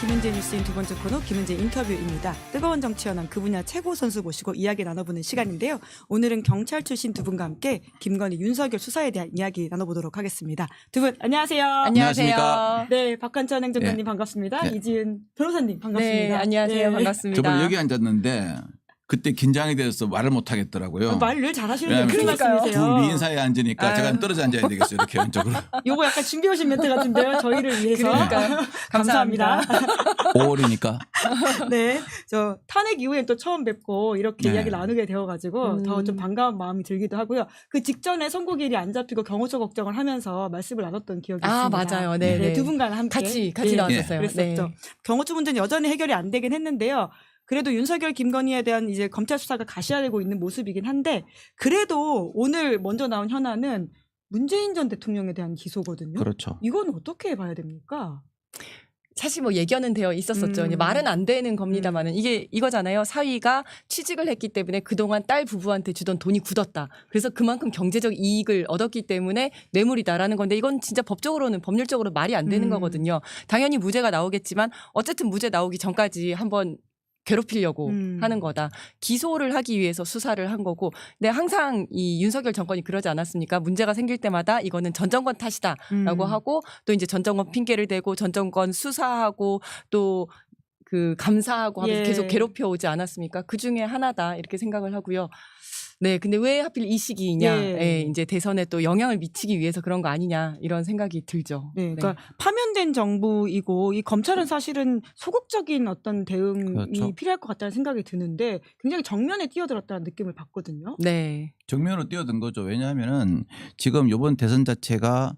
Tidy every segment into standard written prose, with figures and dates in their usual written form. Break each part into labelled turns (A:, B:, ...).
A: 김은재 뉴스인 두 번째 코너 김은재 인터뷰입니다. 뜨거운 정치 현안 그 분야 최고 선수 모시고 이야기 나눠보는 시간인데요. 오늘은 경찰 출신 두 분과 함께 김건희, 윤석열 수사에 대한 이야기 나눠보도록 하겠습니다. 두 분 안녕하세요.
B: 안녕하십니까.
A: 네, 박한천 행정관님
C: 네.
A: 반갑습니다.
C: 네.
A: 이지은 변호사님 반갑습니다.
B: 네, 안녕하세요.
A: 네.
B: 반갑습니다.
C: 저번에 여기 앉았는데 그때 긴장이 돼서 말을 못 하겠더라고요.
A: 말을 늘 잘하시는데 무슨
B: 그러니까요.
A: 말씀이세요?
C: 두 미인 사이에 앉으니까
B: 아유.
C: 제가 떨어져 앉아야 되겠어요. 이렇게 왼쪽으로.
A: 요거 약간 준비해 오신 멘트 같은데요. 저희를 위해서.
B: 그러니까요. 감사합니다.
C: 5월이니까.
A: 네, 저 탄핵 이후에 또 처음 뵙고 이렇게
C: 네.
A: 이야기 나누게 되어가지고 더 좀 반가운 마음이 들기도 하고요. 그 직전에 선고일이 안 잡히고 경호처 걱정을 하면서 말씀을 나눴던 기억이 있습니다.
B: 맞아요. 네, 네.
A: 두 분과 함께
B: 같이
A: 예,
B: 나왔었어요.
A: 그랬었죠.
B: 네.
A: 경호처 문제는 여전히 해결이 안 되긴 했는데요. 그래도 윤석열, 김건희에 대한 이제 검찰 수사가 가시화되고 있는 모습이긴 한데 그래도 오늘 먼저 나온 현안은 문재인 전 대통령에 대한 기소거든요.
C: 그렇죠.
A: 이건 어떻게 봐야 됩니까?
B: 사실 뭐 예견은 되어 있었었죠. 이제 말은 안 되는 겁니다만은 이게 이거잖아요. 사위가 취직을 했기 때문에 그동안 딸 부부한테 주던 돈이 굳었다. 그래서 그만큼 경제적 이익을 얻었기 때문에 뇌물이다라는 건데 이건 진짜 법적으로는 법률적으로 말이 안 되는 거거든요. 당연히 무죄가 나오겠지만 어쨌든 무죄 나오기 전까지 한번 괴롭히려고 하는 거다. 기소를 하기 위해서 수사를 한 거고. 근데 항상 이 윤석열 정권이 그러지 않았습니까? 문제가 생길 때마다 이거는 전 정권 탓이다라고 하고 또 이제 전 정권 핑계를 대고 전 정권 수사하고 또 그 감사하고 하면서
A: 예.
B: 계속 괴롭혀 오지 않았습니까? 그 중에 하나다 이렇게 생각을 하고요. 네, 근데 왜 하필 이 시기이냐?
A: 예.
B: 예, 이제 대선에 또 영향을 미치기 위해서 그런 거 아니냐 이런 생각이 들죠.
A: 네, 그러니까 파면된 정부이고 이 검찰은 사실은 소극적인 어떤 대응이
C: 그렇죠.
A: 필요할 것 같다는 생각이 드는데 굉장히 정면에 뛰어들었다는 느낌을 받거든요.
B: 네.
C: 정면으로 뛰어든 거죠. 왜냐하면은 지금 이번 대선 자체가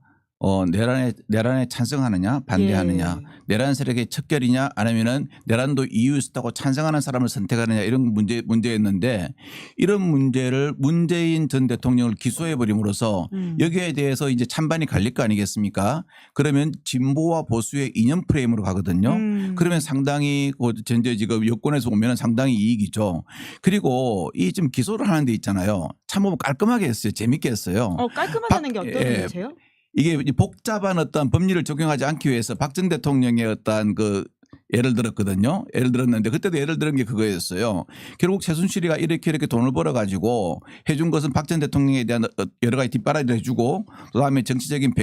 C: 내란에 찬성하느냐 반대하느냐
A: 예.
C: 내란 세력의 척결이냐 아니면은 내란도 이유 있다고 찬성하는 사람을 선택하느냐 이런 문제였는데 이런 문제를 문재인 전 대통령을 기소해 버림으로써 여기에 대해서 이제 찬반이 갈릴 거 아니겠습니까? 그러면 진보와 보수의 이념 프레임으로 가거든요. 그러면 상당히 전제 지금 여권에서 보면 상당히 이익이죠. 그리고 이 지금 기소를 하는 데 있잖아요. 참 깔끔하게 했어요. 재밌게 했어요.
A: 깔끔하다는 게 어떤
C: 예.
A: 의미세요?
C: 이게 복잡한 어떤 법리를 적용하지 않기 위해서 박 전 대통령의 어떤 그 예를 들었거든요. 예를 들었는데 그때도 예를 들은 게 그거였어요. 결국 최순실이가 이렇게 돈을 벌어 가지고 해준 것은 박 전 대통령에 대한 여러 가지 뒷바라지를 해주고 그다음에 정치적인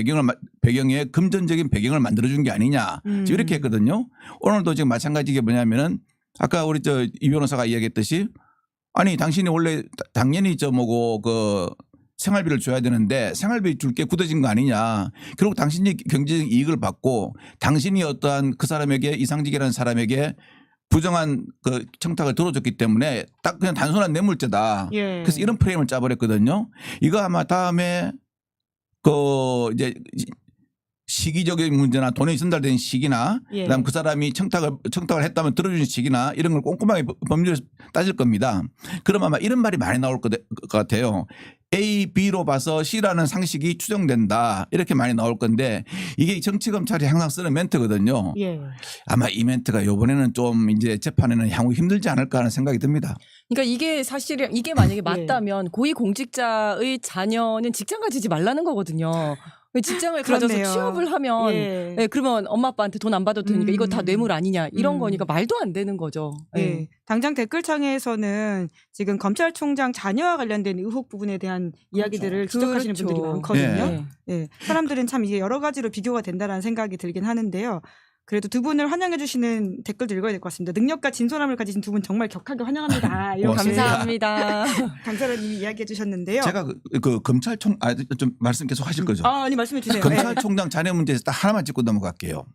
C: 배경에 금전적인 배경을 만들어준 게 아니냐. 지금 이렇게 했거든요. 오늘도 지금 마찬가지 게 뭐냐면은 아까 우리 이 변호사가 이야기했듯이 아니 당신이 원래 당연히 생활비를 줘야 되는데 생활비 줄 게 굳어진 거 아니냐. 결국 당신이 경제적 이익을 받고 당신이 어떠한 그 사람에게 이상직이라는 사람에게 부정한 그 청탁을 들어줬기 때문에 딱 그냥 단순한 뇌물죄다.
A: 예.
C: 그래서 이런 프레임을 짜버렸거든요. 이거 아마 다음에 이제 시기적인 문제나 돈이 전달된 시기나
A: 예.
C: 그다음 그 사람이 청탁을 했다면 들어주는 시기나 이런 걸 꼼꼼하게 법률에서 따질 겁니다. 그럼 아마 이런 말이 많이 나올 것 같아요. A, B로 봐서 C라는 상식이 추정된다. 이렇게 많이 나올 건데 이게 정치검찰이 항상 쓰는 멘트거든요.
A: 예.
C: 아마 이 멘트가 이번에는 좀 이제 재판에는 향후 힘들지 않을까 하는 생각이 듭니다.
B: 그러니까 이게 사실은 이게 만약에 맞다면 고위공직자의 자녀는 직장 가지지 말라는 거거든요. 직장을 가져서
A: 그렇네요.
B: 취업을 하면
A: 예.
B: 네, 그러면 엄마 아빠한테 돈 안 받아도 되니까 이거 다 뇌물 아니냐 이런 거니까 말도 안 되는 거죠.
A: 네. 당장 댓글창에서는 지금 검찰총장 자녀와 관련된 의혹 부분에 대한 이야기들을 지적하시는
B: 그렇죠.
A: 분들이 많거든요.
B: 네.
A: 예. 사람들은 참 이게 여러 가지로 비교가 된다라는 생각이 들긴 하는데요. 그래도 두 분을 환영해 주시는 댓글도 읽어야 될 것 같습니다. 능력과 진솔함을 가지신 두 분 정말 격하게 환영합니다. 이렇게
B: 감사합니다.
A: 강사라님이 이야기해 주셨는데요.
C: 제가 그 검찰총 좀 말씀 계속 하실 거죠.
A: 아니 말씀해 주세요.
C: 검찰총장 자녀 문제에서 딱 하나만 짚고 넘어갈게요.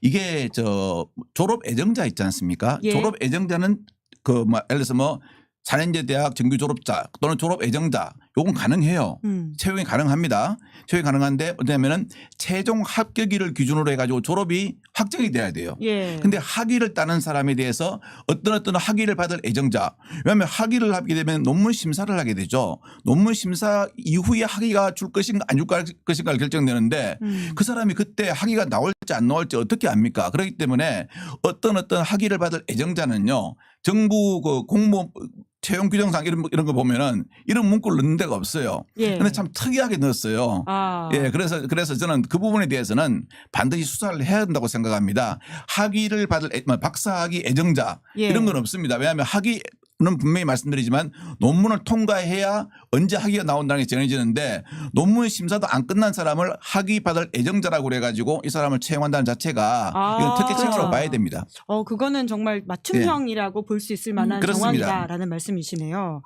C: 이게 졸업 애정자 있지 않습니까?
A: 예.
C: 졸업 애정자는 예를 들어서 4년제 대학 정규 졸업자 또는 졸업 애정자 요건 가능해요. 채용이 가능합니다. 채용이 가능한데 뭐냐면은 최종 합격일을 기준으로 해가지고 졸업이 확정이 돼야 돼요.
A: 예.
C: 근데 학위를 따는 사람에 대해서 어떤 학위를 받을 애정자. 왜냐하면 학위를 하게 되면 논문 심사를 하게 되죠. 논문 심사 이후에 학위가 줄 것인가 안 줄 것인가를 결정되는데 그 사람이 그때 학위가 나올지 안 나올지 어떻게 압니까? 그렇기 때문에 어떤 학위를 받을 애정자는요. 정부 공무원 채용 규정상 이런 거 보면은 이런 문구를 넣는 데가 없어요.
A: 예.
C: 근데 참 특이하게 넣었어요.
A: 아.
C: 예, 그래서 저는 그 부분에 대해서는 반드시 수사를 해야 된다고 생각합니다. 학위를 받을 박사학위 애정자
A: 예.
C: 이런 건 없습니다. 왜냐하면 학위는 분명히 말씀드리지만 논문을 통과해야 언제 학위가 나온다는 게 정해지는데 논문 심사도 안 끝난 사람을 학위 받을 애정자라고 그래가지고 이 사람을 채용한다는 자체가
A: 아.
C: 이건 특혜책으로
A: 그렇죠.
C: 봐야 됩니다.
A: 그거는 정말 맞춤형이라고 볼 수 있을 만한
C: 그렇습니다.
A: 정황이다라는 말씀이시네요.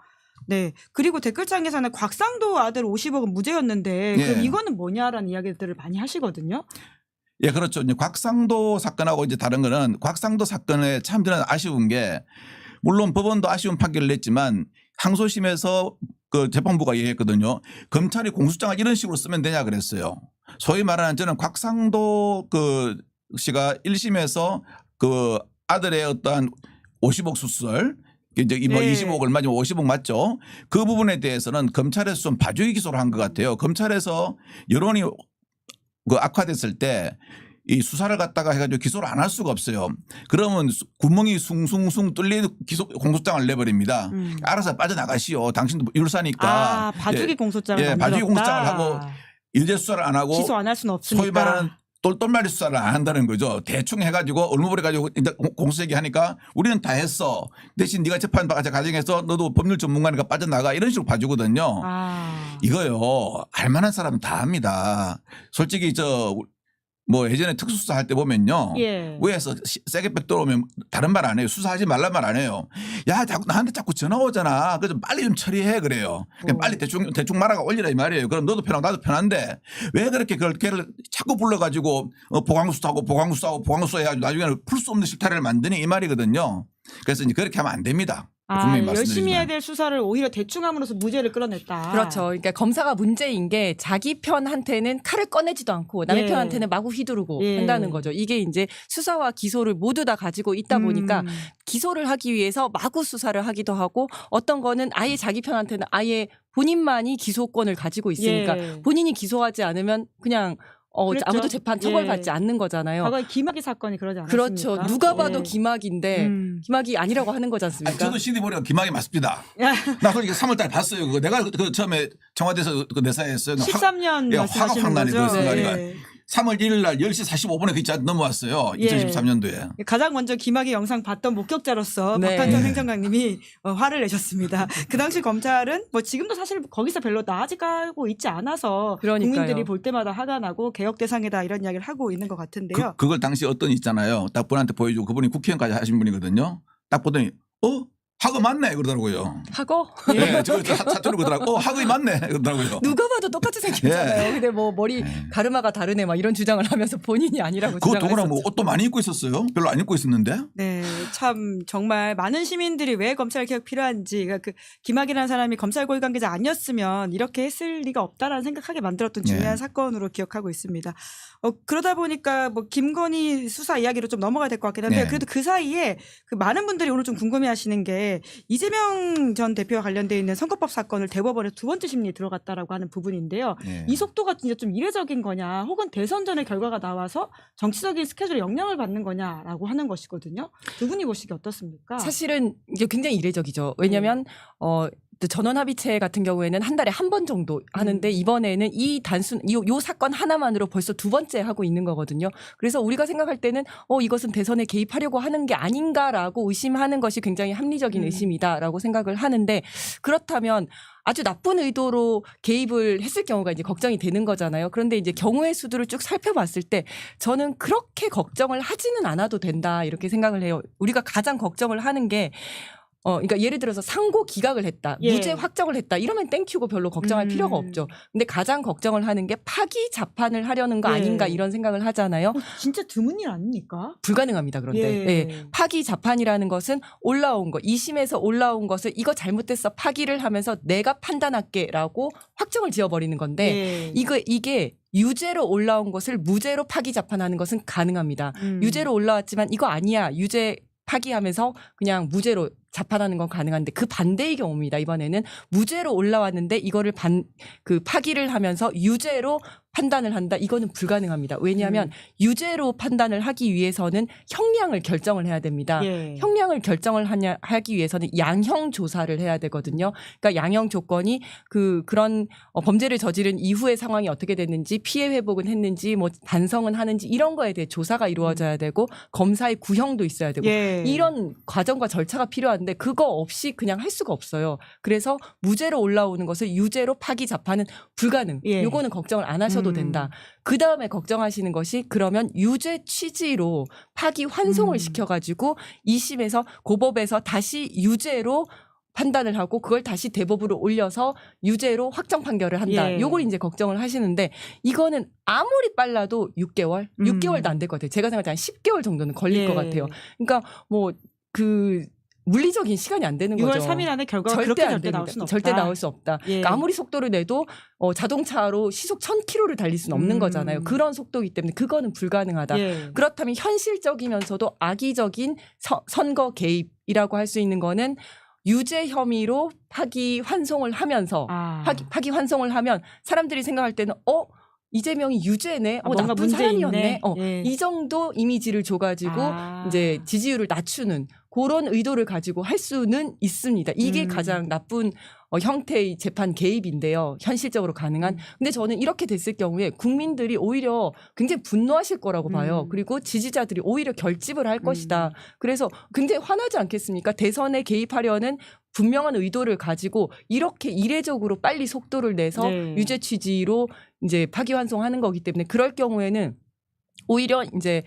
A: 네. 그리고 댓글창에서는 곽상도 아들 50억은 무죄였는데
C: 예.
A: 그럼 이거는 뭐냐라는 이야기들을 많이 하시거든요.
C: 예, 그렇죠. 이제 곽상도 사건하고 이제 다른 거는 곽상도 사건에 참 저는 아쉬운 게 물론 법원도 아쉬운 판결을 냈지만 항소심에서 그 재판부가 얘기했거든요. 검찰이 공소장을 이런 식으로 쓰면 되냐 그랬어요. 소위 말하는 저는 곽상도 그 씨가 1심에서 그 아들의 어떠한 50억 수술 이제 뭐
A: 네.
C: 25억 얼마지만 50억 맞죠? 그 부분에 대해서는 검찰에서 좀 봐주기 기소를 한 것 같아요. 검찰에서 여론이 그 악화됐을 때 이 수사를 갖다가 해가지고 기소를 안 할 수가 없어요. 그러면 구멍이 숭숭숭 뚫린 공소장을 내버립니다. 알아서 빠져나가시오. 당신도 율사니까.
A: 아, 봐주기 공소장을
C: 예,
A: 만들었다.
C: 봐주기 공소장을 하고 유죄 수사를 안 하고
A: 기소 안 할 수는 없으니까.
C: 소위 말하는 똘똘말이 수사를 안 한다는 거죠. 대충 해가지고 얼무벌이 가지고 공소 얘기하니까 우리는 다 했어. 대신 네가 재판 과정에서 너도 법률 전문가니까 빠져나가 이런 식으로 봐주거든요.
A: 아.
C: 이거요. 알만한 사람은 다 합니다. 솔직히 뭐 예전에 특수수사 할 때 보면요.
A: 예.
C: 위에서 세게 백 들어오면 다른 말 안 해요. 수사하지 말란 말 안 해요. 야, 나한테 자꾸 전화 오잖아. 그래서 빨리 좀 처리해 그래요. 그냥 빨리 대충 말아가 올리라 이 말이에요. 그럼 너도 편하고 나도 편한데 왜 그렇게 걔를 자꾸 불러가지고 보강수사하고 해가지고 나중에는 풀 수 없는 실타래를 만드니 이 말이거든요. 그래서 이제 그렇게 하면 안 됩니다. 분명히
A: 열심히 해야
C: 말씀드리지만.
A: 될 수사를 오히려 대충 함으로써 무죄를 끌어냈다.
B: 그렇죠. 그러니까 검사가 문제인 게 자기 편한테는 칼을 꺼내지도 않고 남의
A: 예.
B: 편한테는 마구 휘두르고
A: 예.
B: 한다는 거죠. 이게 이제 수사와 기소를 모두 다 가지고 있다 보니까
A: 음.
B: 기소를 하기 위해서 마구 수사를 하기도 하고 어떤 거는 아예 자기 편한테는 아예 본인만이 기소권을 가지고 있으니까
A: 예.
B: 본인이 기소하지 않으면 그냥
A: 그랬죠.
B: 아무도 재판 처벌받지
A: 예.
B: 않는 거잖아요.
A: 과거에 김학의 사건이 그러지 않았습니까?
B: 그렇죠. 누가 봐도
A: 예.
B: 김학인데 김학이 아니라고 하는 거지 않습니까?
C: 저도 CD 보니까 김학이 맞습니다. 나 솔직히 3월달에 봤어요. 그거 내가 그 처음에 청와대에서 그 내사했어요.
A: 13년
C: 예,
A: 말씀하시는
C: 화가 나네,
A: 거죠.
C: 그 생각이가.
A: 예.
C: 3월 1일 날 10시 45분에 그 진짜 넘어왔어요.
A: 예.
C: 2013년도에.
A: 가장 먼저 김학의 영상 봤던 목격자로서
B: 네.
A: 박한정 행정관님이 화를 내셨습니다. 그 당시 검찰은 뭐 지금도 사실 거기서 별로 나아지고 있지 않아서
B: 그러니까요.
A: 국민들이 볼 때마다 화가 나고 개혁 대상이다 이런 이야기를 하고 있는 것 같은데요.
C: 그걸 당시 어떤 있잖아요. 딱 분한테 보여주고 그분이 국회의원까지 하신 분이거든요. 딱 보더니 학위 맞네 그러더라고요.
B: 하고
C: 예, 저 사투리 그러더라고. 학위 맞네 그러더라고요.
B: 누가 봐도 똑같이 생겼잖아요. 근데 뭐 머리 가르마가 다르네 막 이런 주장을 하면서 본인이 아니라고
C: 그거
B: 주장을
C: 더구나
B: 했었죠.
C: 뭐 옷도 많이 입고 있었어요. 별로 안 입고 있었는데.
A: 네, 참 정말 많은 시민들이 왜 검찰 개혁 필요한지, 그러니까 그 김학이라는 사람이 검찰 고위 관계자 아니었으면 이렇게 했을 리가 없다라는 생각하게 만들었던 중요한
C: 네.
A: 사건으로 기억하고 있습니다. 그러다 보니까 뭐 김건희 수사 이야기로 좀 넘어가야 될 것 같긴 한데
C: 네.
A: 그래도 그 사이에 그 많은 분들이 오늘 좀 궁금해하시는 게 이재명 전 대표와 관련돼 있는 선거법 사건을 대법원에 두 번째 심리에 들어갔다라고 하는 부분인데요.
C: 예.
A: 이 속도가 진짜 좀 이례적인 거냐, 혹은 대선 전의 결과가 나와서 정치적인 스케줄에 영향을 받는 거냐라고 하는 것이거든요. 두 분이 보시기 어떻습니까?
B: 사실은 이게 굉장히 이례적이죠. 왜냐하면 전원합의체 같은 경우에는 한 달에 한 번 정도 하는데 이번에는 요 사건 하나만으로 벌써 두 번째 하고 있는 거거든요. 그래서 우리가 생각할 때는 이것은 대선에 개입하려고 하는 게 아닌가라고 의심하는 것이 굉장히 합리적인 의심이다라고 생각을 하는데 그렇다면 아주 나쁜 의도로 개입을 했을 경우가 이제 걱정이 되는 거잖아요. 그런데 이제 경우의 수들을 쭉 살펴봤을 때 저는 그렇게 걱정을 하지는 않아도 된다 이렇게 생각을 해요. 우리가 가장 걱정을 하는 게 그러니까 예를 들어서 상고 기각을 했다,
A: 예.
B: 무죄 확정을 했다 이러면 땡큐고 별로 걱정할 필요가 없죠. 근데 가장 걱정을 하는 게 파기 자판을 하려는 거
A: 예.
B: 아닌가 이런 생각을 하잖아요.
A: 진짜 드문 일 아닙니까?
B: 불가능합니다. 그런데
A: 예.
B: 파기 자판이라는 것은 올라온 거 2심에서 올라온 것을 이거 잘못됐어 파기를 하면서 내가 판단할게라고 확정을 지어버리는 건데
A: 예.
B: 이게 유죄로 올라온 것을 무죄로 파기 자판하는 것은 가능합니다. 유죄로 올라왔지만 이거 아니야 유죄 파기하면서 그냥 무죄로 자판하는 건 가능한데 그 반대의 경우입니다. 이번에는 무죄로 올라왔는데 이거를 파기를 하면서 유죄로 판단을 한다. 이거는 불가능합니다. 왜냐하면 유죄로 판단을 하기 위해서는 형량을 결정을 해야 됩니다.
A: 예.
B: 형량을 결정을 하기 위해서는 양형 조사를 해야 되거든요. 그러니까 양형 조건이 그런 범죄를 저지른 이후의 상황이 어떻게 됐는지, 피해 회복은 했는지, 뭐 반성은 하는지 이런 거에 대해 조사가 이루어져야 되고 검사의 구형도 있어야 되고
A: 예.
B: 이런 과정과 절차가 필요한데 그거 없이 그냥 할 수가 없어요. 그래서 무죄로 올라오는 것을 유죄로 파기 자판은 불가능.
A: 예.
B: 요거는 걱정을 안 하셔도 된다. 그 다음에 걱정하시는 것이 그러면 유죄 취지로 파기 환송을 시켜가지고 2심에서 고법에서 다시 유죄로 판단을 하고 그걸 다시 대법으로 올려서 유죄로 확정 판결을 한다.
A: 예.
B: 요걸 이제 걱정을 하시는데 이거는 아무리 빨라도 6개월? 6개월도 안 될 것 같아요. 제가 생각할 때 한 10개월 정도는 걸릴
A: 예.
B: 것 같아요. 그러니까 뭐 물리적인 시간이 안 되는
A: 6월
B: 거죠.
A: 3일 안에 결과가 그렇게
B: 안
A: 절대
B: 됩니다.
A: 나올 수는 없다.
B: 절대 나올 수 없다.
A: 예.
B: 그러니까 아무리 속도를 내도 자동차로 시속 1000km를 달릴 수는 없는 거잖아요. 그런 속도이기 때문에 그거는 불가능하다.
A: 예.
B: 그렇다면 현실적이면서도 악의적인 선거 개입이라고 할 수 있는 거는 유죄 혐의로 파기 환송을 하면서 파기 환송을 하면 사람들이 생각할 때는 이재명이 유죄네.
A: 뭔가
B: 나쁜
A: 문제
B: 사람이었네.
A: 있네. 예.
B: 이 정도 이미지를 줘가지고 이제 지지율을 낮추는 그런 의도를 가지고 할 수는 있습니다. 이게 가장 나쁜 형태의 재판 개입인데요. 현실적으로 가능한. 근데 저는 이렇게 됐을 경우에 국민들이 오히려 굉장히 분노하실 거라고 봐요. 그리고 지지자들이 오히려 결집을 할 것이다. 그래서 굉장히 화나지 않겠습니까? 대선에 개입하려는 분명한 의도를 가지고 이렇게 이례적으로 빨리 속도를 내서
A: 네.
B: 유죄 취지로 이제 파기환송하는 거기 때문에 그럴 경우에는 오히려 이제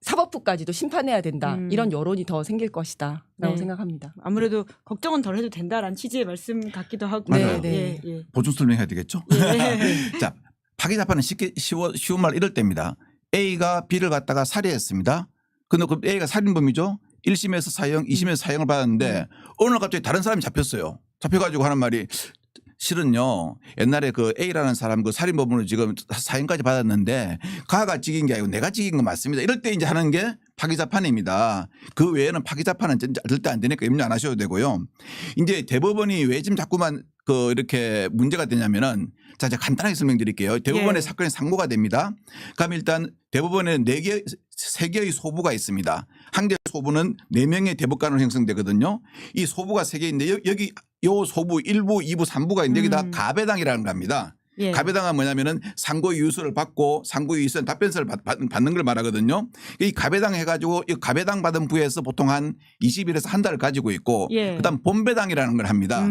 B: 사법부까지도 심판해야 된다. 이런 여론이 더 생길 것이다라고
A: 네.
B: 생각합니다.
A: 아무래도 걱정은 덜 해도 된다라는 취지의 말씀 같기도 하고.
C: 맞아요.
B: 네.
A: 예.
C: 보충 설명해야 되겠죠?
A: 예.
C: 자, 파기 자판은 쉬운 말 이럴 때입니다. A가 B를 갖다가 살해했습니다. 근데 그 A가 살인범이죠. 1심에서 사형, 2심에서 사형을 받았는데 어느 날 갑자기 다른 사람이 잡혔어요. 잡혀가지고 하는 말이 실은요. 옛날에 그 A라는 사람 그 살인범으로 지금 사형까지 받았는데 가가 찍인 게 아니고 내가 찍인 거 맞습니다. 이럴 때 이제 하는 게 파기자판입니다. 그 외에는 파기자판은 절대 안 되니까 염려 안 하셔도 되고요. 이제 대법원이 왜 지금 자꾸만 이렇게 문제가 되냐면은 자, 제가 간단하게 설명드릴게요. 대법원의 사건이 상고가 됩니다. 그럼 일단 대법원에 3개의 소부가 있습니다. 한 개 소부는 4명의 대법관으로 형성되거든요. 이 소부가 3개인데 여기 요 소부 1부, 2부, 3부가 있는데 여기 다 가배당이라는 겁니다.
A: 예.
C: 가배당은 뭐냐면은 상고의 유서를 받고 상고의 유서는 답변서를 받는 걸 말하거든요. 이 가배당 해가지고 이 가배당 받은 부에서 보통 한 20일에서 한 달을 가지고 있고
A: 예.
C: 그다음 본배당이라는 걸 합니다.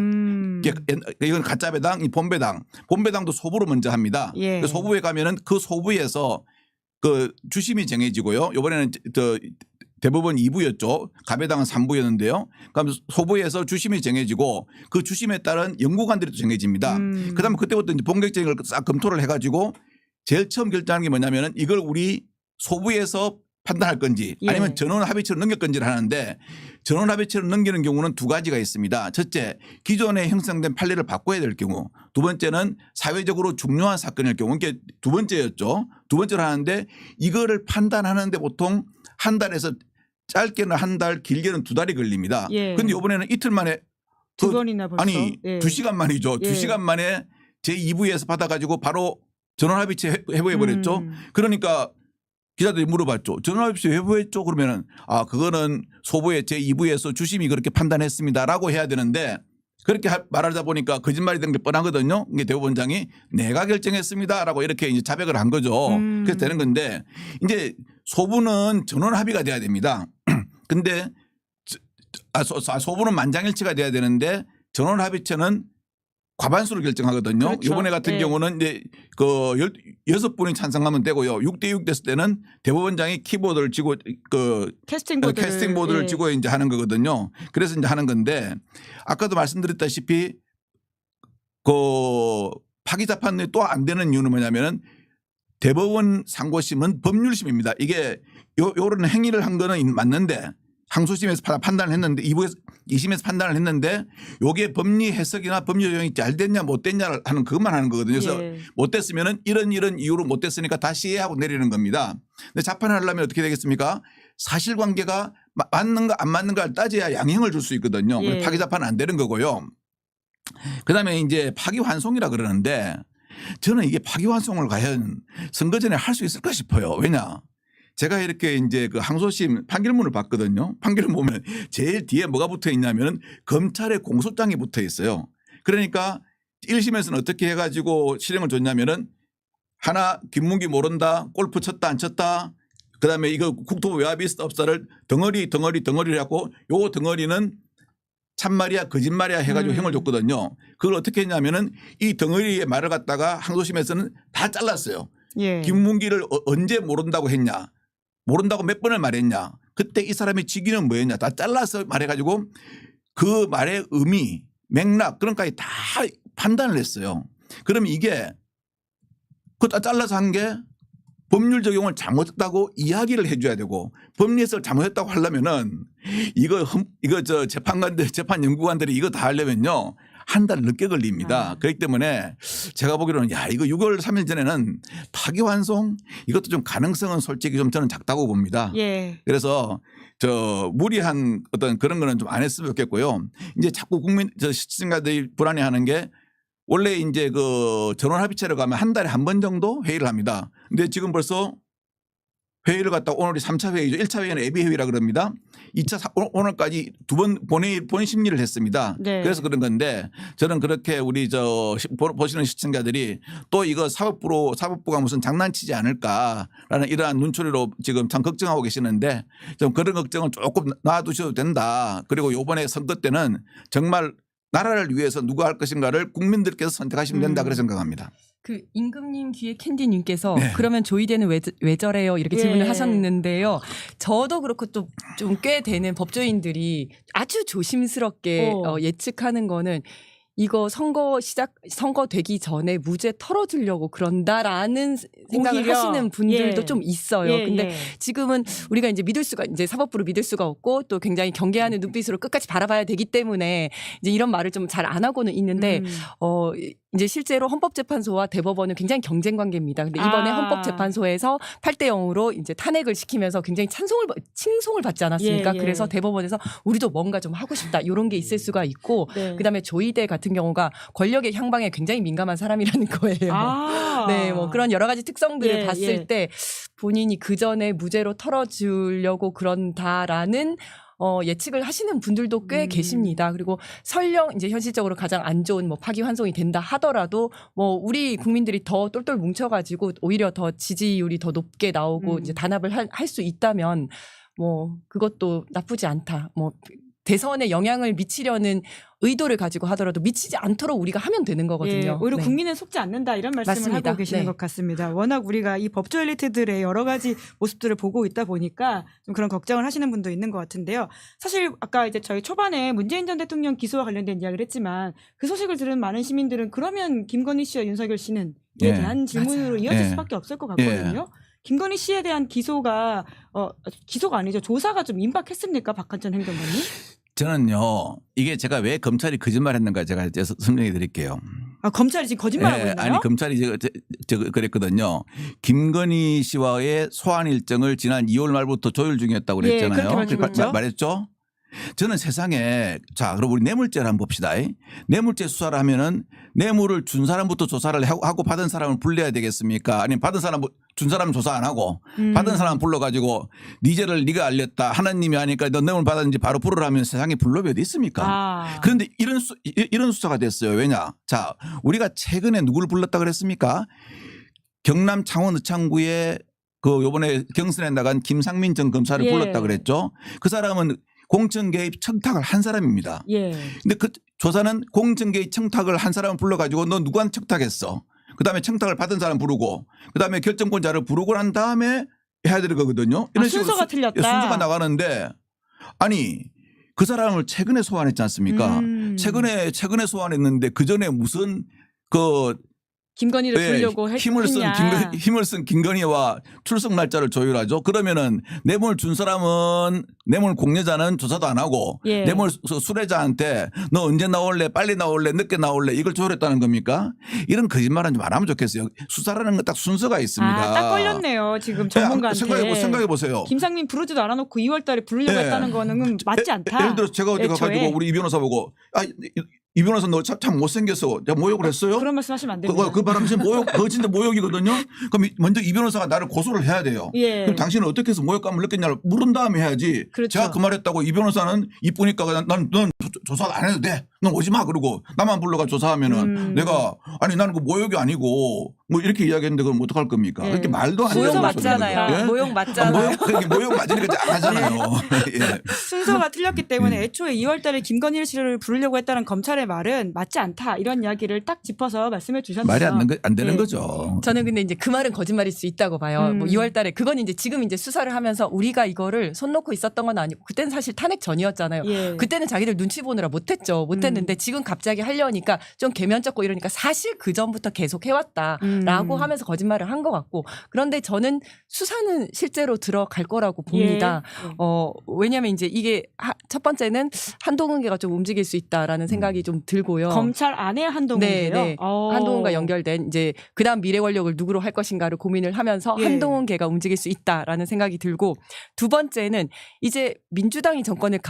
C: 이건 가짜 배당, 이 본배당. 본배당도 소부로 먼저 합니다.
A: 예.
C: 그 소부에 가면은 그 소부에서 그 주심이 정해지고요. 이번에는 대법원 2부였죠. 가배당은 3부였는데요. 그럼 소부에서 주심이 정해지고 그 주심에 따른 연구관들이 또 정해집니다. 그다음에 그때부터 이제 본격적인 걸 싹 검토를 해가지고 제일 처음 결정하는 게 뭐냐면은 이걸 우리 소부에서 판단할 건지 아니면 전원 합의체로 넘길 건지를 하는데 전원 합의체로 넘기는 경우는 2가지가 있습니다. 첫째, 기존에 형성된 판례를 바꿔야 될 경우. 두 번째는 사회적으로 중요한 사건일 경우. 이게 두 번째였죠. 두 번째로 하는데 이거를 판단하는데 보통 한 달에서 짧게는 한 달, 길게는 2달이 걸립니다. 그런데 이번에는 이틀 만에
A: 2번이나 벌써.
C: 아니 2시간 만이죠. 2시간 만에 제2부에서 받아가지고 바로 전원합의체 회부해버렸죠. 그러니까 기자들이 물어봤죠. 전원합의체 회부했죠. 그러면은 그거는 소부의 제2부에서 주심이 그렇게 판단했습니다라고 해야 되는데 그렇게 말하다 보니까 거짓말이 된 게 뻔하거든요. 이게 대법원장이 내가 결정했습니다라고 이렇게 이제 자백을 한 거죠. 그래서 되는 건데 이제 소부는 전원 합의가 돼야 됩니다. 근데 소부는 만장일치가 돼야 되는데 전원 합의체는 과반수를 결정하거든요.
A: 그렇죠.
C: 이번에 같은 경우는 이제 6분이 찬성하면 되고요. 6대6 됐을 때는 대법원장이 키보드를 쥐고 캐스팅보드를 쥐고 이제 하는 거거든요. 그래서 이제 하는 건데 아까도 말씀드렸다시피 파기자판이 또 안 되는 이유는 뭐냐면은 대법원 상고심은 법률심입니다. 이게 요런 행위를 한 거는 맞는데 항소심에서 판단을 했는데 2심에서 판단을 했는데 요게 법리 해석이나 법률 적용이 잘 됐냐 못 됐냐 하는 그것만 하는 거거든요. 그래서 못 됐으면은 이런 이유로 못 됐으니까 다시 하고 내리는 겁니다. 근데 자판을 하려면 어떻게 되겠습니까? 사실관계가 맞는가 안 맞는가를 따져야 양형을 줄 수 있거든요.
A: 예.
C: 파기자판은 안 되는 거고요. 그다음에 이제 파기환송이라 그러는데 저는 이게 파기환송을 과연 선거 전에 할 수 있을까 싶어요. 왜냐? 제가 이렇게 이제 그 항소심 판결문을 봤거든요. 판결문 보면 제일 뒤에 뭐가 붙어 있냐면 검찰의 공소장이 붙어 있어요. 그러니까 1심에서는 어떻게 해가지고 실형을 줬냐면은 하나 김문기 모른다, 골프 쳤다 안 쳤다. 그다음에 이거 국토부 외압이 있었다 없다를 덩어리를 하고 요 덩어리는 참말이야 거짓말이야 해가지고 형을 줬거든요. 그걸 어떻게 했냐면은 이 덩어리의 말을 갖다가 항소심에서는 다 잘랐어요.
A: 예.
C: 김문기를 언제 모른다고 했냐. 모른다고 몇 번을 말했냐. 그때 이 사람의 직위는 뭐였냐. 다 잘라서 말해가지고 그 말의 의미 맥락 그런 것까지 다 판단을 했어요. 그럼 이게 그거 다 잘라서 한 게 법률 적용을 잘못했다고 이야기를 해줘야 되고 법리에서 잘못했다고 하려면은 이거 저 재판관들 재판 연구관들이 이거 다 하려면요 한 달 늦게 걸립니다. 그렇기 때문에 제가 보기로는 야 이거 6월 3일 전에는 파기환송 이것도 좀 가능성은 솔직히 좀 저는 작다고 봅니다.
A: 예.
C: 그래서 저 무리한 어떤 그런 거는 좀 안 했으면 좋겠고요. 이제 자꾸 저 시청자들이 불안해하는 게 원래 이제 그 전원합의체로 가면 한 달에 한 번 정도 회의를 합니다. 근데 지금 벌써 회의를 갖다 오늘이 3차 회의죠. 1차 회의는 예비회의라 그럽니다. 2차 오늘까지 두 번 본회의 심리를 했습니다.
A: 네.
C: 그래서 그런 건데 저는 그렇게 우리 저 보시는 시청자들이 또 이거 사법부가 무슨 장난치지 않을까라는 이러한 눈초리로 지금 참 걱정하고 계시는데 좀 그런 걱정은 조금 놔두셔도 된다. 그리고 이번에 선거 때는 정말 나라를 위해서 누가 할 것인가를 국민들께서 선택하시면 된다. 그렇게 생각합니다.
B: 그 임금님 뒤에 캔디님께서
C: 네.
B: 그러면 조이대는 왜 저래요 이렇게
A: 예.
B: 질문을 하셨는데요. 저도 그렇고 좀 꽤 되는 법조인들이 아주 조심스럽게 예측하는 거는 이거 선거 되기 전에 무죄 털어주려고 그런다라는 생각을
A: 오히려.
B: 하시는 분들도
A: 예.
B: 좀 있어요.
A: 예,
B: 근데
A: 예.
B: 지금은 우리가 이제 사법부를 믿을 수가 없고 또 굉장히 경계하는 눈빛으로 끝까지 바라봐야 되기 때문에 이제 이런 말을 좀 잘 안 하고는 있는데 이제 실제로 헌법재판소와 대법원은 굉장히 경쟁 관계입니다. 근데 이번에 헌법재판소에서 8대 0으로 이제 탄핵을 시키면서 굉장히 칭송을 받지 않았습니까?
A: 예, 예.
B: 그래서 대법원에서 우리도 뭔가 좀 하고 싶다 이런 게 있을 수가 있고
A: 네.
B: 그다음에 조이대 같은 경우가 권력의 향방에 굉장히 민감한 사람이라는 거예요. 네, 뭐 그런 여러 가지 특성들을
A: 예,
B: 봤을
A: 예.
B: 때 본인이 그 전에 무죄로 털어주려고 그런다라는 예측을 하시는 분들도 꽤 계십니다. 그리고 설령 이제 현실적으로 가장 안 좋은 뭐 파기환송이 된다 하더라도 뭐 우리 국민들이 더 똘똘 뭉쳐가지고 오히려 더 지지율이 더 높게 나오고 이제 단합을 할 수 있다면 뭐 그것도 나쁘지 않다. 뭐 대선에 영향을 미치려는 의도를 가지고 하더라도 미치지 않도록 우리가 하면 되는 거거든요.
A: 예, 오히려
B: 네.
A: 국민은 속지 않는다 이런 말씀을
B: 맞습니다.
A: 하고 계시는
B: 네.
A: 것 같습니다. 워낙 우리가 이 법조 엘리트들의 여러 가지 모습들을 보고 있다 보니까 좀 그런 걱정을 하시는 분도 있는 것 같은데요. 사실 아까 이제 저희 초반에 문재인 전 대통령 기소와 관련된 이야기를 했지만 그 소식을 들은 많은 시민들은 그러면 김건희 씨와 윤석열 씨는 이에
C: 예.
A: 대한 질문으로
B: 맞아요.
A: 이어질
C: 예.
A: 수밖에 없을 것 같거든요. 김건희 씨에 대한 기소가 아니죠. 조사가 좀 임박했습니까? 박한천 행정관님?
C: 저는요 이게 제가 왜 검찰이 거짓말했는가 제가 이제 설명해 드릴게요.
A: 아, 검찰이 지금 거짓말하고 있나요?
C: 아니 검찰이 그랬거든요. 김건희 씨와의 소환 일정을 지난 2월 말부터 조율 중이었다고
A: 예,
C: 그랬잖아요.
A: 그렇게 밝히고 있죠.
C: 말했죠. 저는 세상에 자 그럼 우리 뇌물죄를 한번 봅시다. 뇌물죄 수사를 하면은 뇌물을 준 사람부터 조사를 하고 받은 사람을 불러야 되겠습니까? 아니면 받은 사람 준 사람은 조사 안 하고 받은 사람 불러가지고 네 죄를 네가 알렸다 하나님이 하니까 너 뇌물 받았는지 바로 부르라면 세상에 불법이 어디 있습니까? 그런데 이런 수사가 됐어요. 왜냐? 자 우리가 최근에 누구를 불렀다 그랬습니까? 경남 창원 의창구에 그 요번에 경선에 나간 김상민 전 검사를
A: 예.
C: 불렀다 그랬죠. 그 사람은 공천 개입 청탁을 한 사람입니다.
A: 예.
C: 근데 그 조사는 공천 개입 청탁을 한 사람을 불러가지고 너 누구한테 청탁했어. 그다음에 청탁을 받은 사람 부르고 그다음에 결정권자를 부르고 난 다음에 해야 되는 거거든요. 이런 식으로
A: 순서가 틀렸다.
C: 순서가 나가는데 아니 그 사람을 최근에 소환했지 않습니까? 최근에 소환했는데 그 전에 무슨 그
A: 김건희를
C: 예,
A: 부르려고
C: 힘을 쓴 김건희와 출석 날짜를 조율하죠. 그러면은 뇌물 준 사람은 뇌물 공여자는 조사도 안 하고
A: 예.
C: 뇌물 수뢰자한테 너 언제 나올래 빨리 나올래 늦게 나올래 이걸 조율했다는 겁니까? 이런 거짓말은 좀 안 하면 좋겠어요. 수사라는 건 딱 순서가 있습니다.
A: 딱 걸렸네요. 지금 전문가한테.
C: 생각해 보세요.
A: 김상민 부르지도 않아놓고 2월달에 부르려고
C: 예.
A: 했다는 거는 맞지 않다.
C: 예를 들어서 제가 어디
A: 애초에.
C: 가가지고 우리 이 변호사 보고 이 변호사 너 참 못생겼어. 내가 모욕을 했어요?
A: 그런 말씀 하시면 안 됩니다.
C: 그 바람에 그거 진짜 모욕이거든요. 그럼 먼저 이 변호사가 나를 고소를 해야 돼요.
A: 예.
C: 그럼 당신은 어떻게 해서 모욕감을 느꼈냐를 물은 다음에 해야지.
A: 그렇죠.
C: 제가 그 말했다고 이 변호사는 이쁘니까 넌 조사 안 해도 돼. 넌 오지 마. 그러고 나만 불러가 조사하면은 내가 아니 나는 그 모욕이 아니고 뭐 이렇게 이야기했는데 그럼 어떡할 겁니까?
A: 예.
C: 그렇게 말도 안 되는
B: 모욕
C: 소리거든요.
B: 맞잖아요.
C: 예?
B: 모욕 맞잖아요.
C: 모욕 맞으니까 안 하잖아요. 예.
A: 순서가 틀렸기 때문에 애초에 2월달에 김건희 씨를 부르려고 했다는 검찰의 말은 맞지 않다 이런 이야기를 딱 짚어서 말씀해 주셨네요.
C: 말이 안 되는
A: 예.
C: 거죠.
B: 저는 근데 이제 그 말은 거짓말일 수 있다고 봐요. 뭐 2월달에 그건 이제 지금 이제 수사를 하면서 우리가 이거를 손 놓고 있었던 건 아니고 그때는 사실 탄핵 전이었잖아요.
A: 예.
B: 그때는 자기들 눈치 보느라 못했는데 지금 갑자기 하려니까 좀 개면 쩍고 이러니까 사실 그 전부터 계속 해왔다라고 하면서 거짓말을 한 것 같고 그런데 저는 수사는 실제로 들어갈 거라고 봅니다.
A: 예.
B: 왜냐하면 이제 이게 첫 번째는 한동훈계가 좀 움직일 수 있다라는 생각이 좀 들고요.
A: 검찰 안에 한동훈이요.
B: 네. 한동훈과 연결된 이제 그다음 미래 권력을 누구로 할 것인가를 고민을 하면서
A: 예.
B: 한동훈계가 움직일 수 있다라는 생각이 들고 두 번째는 이제 민주당이 정권을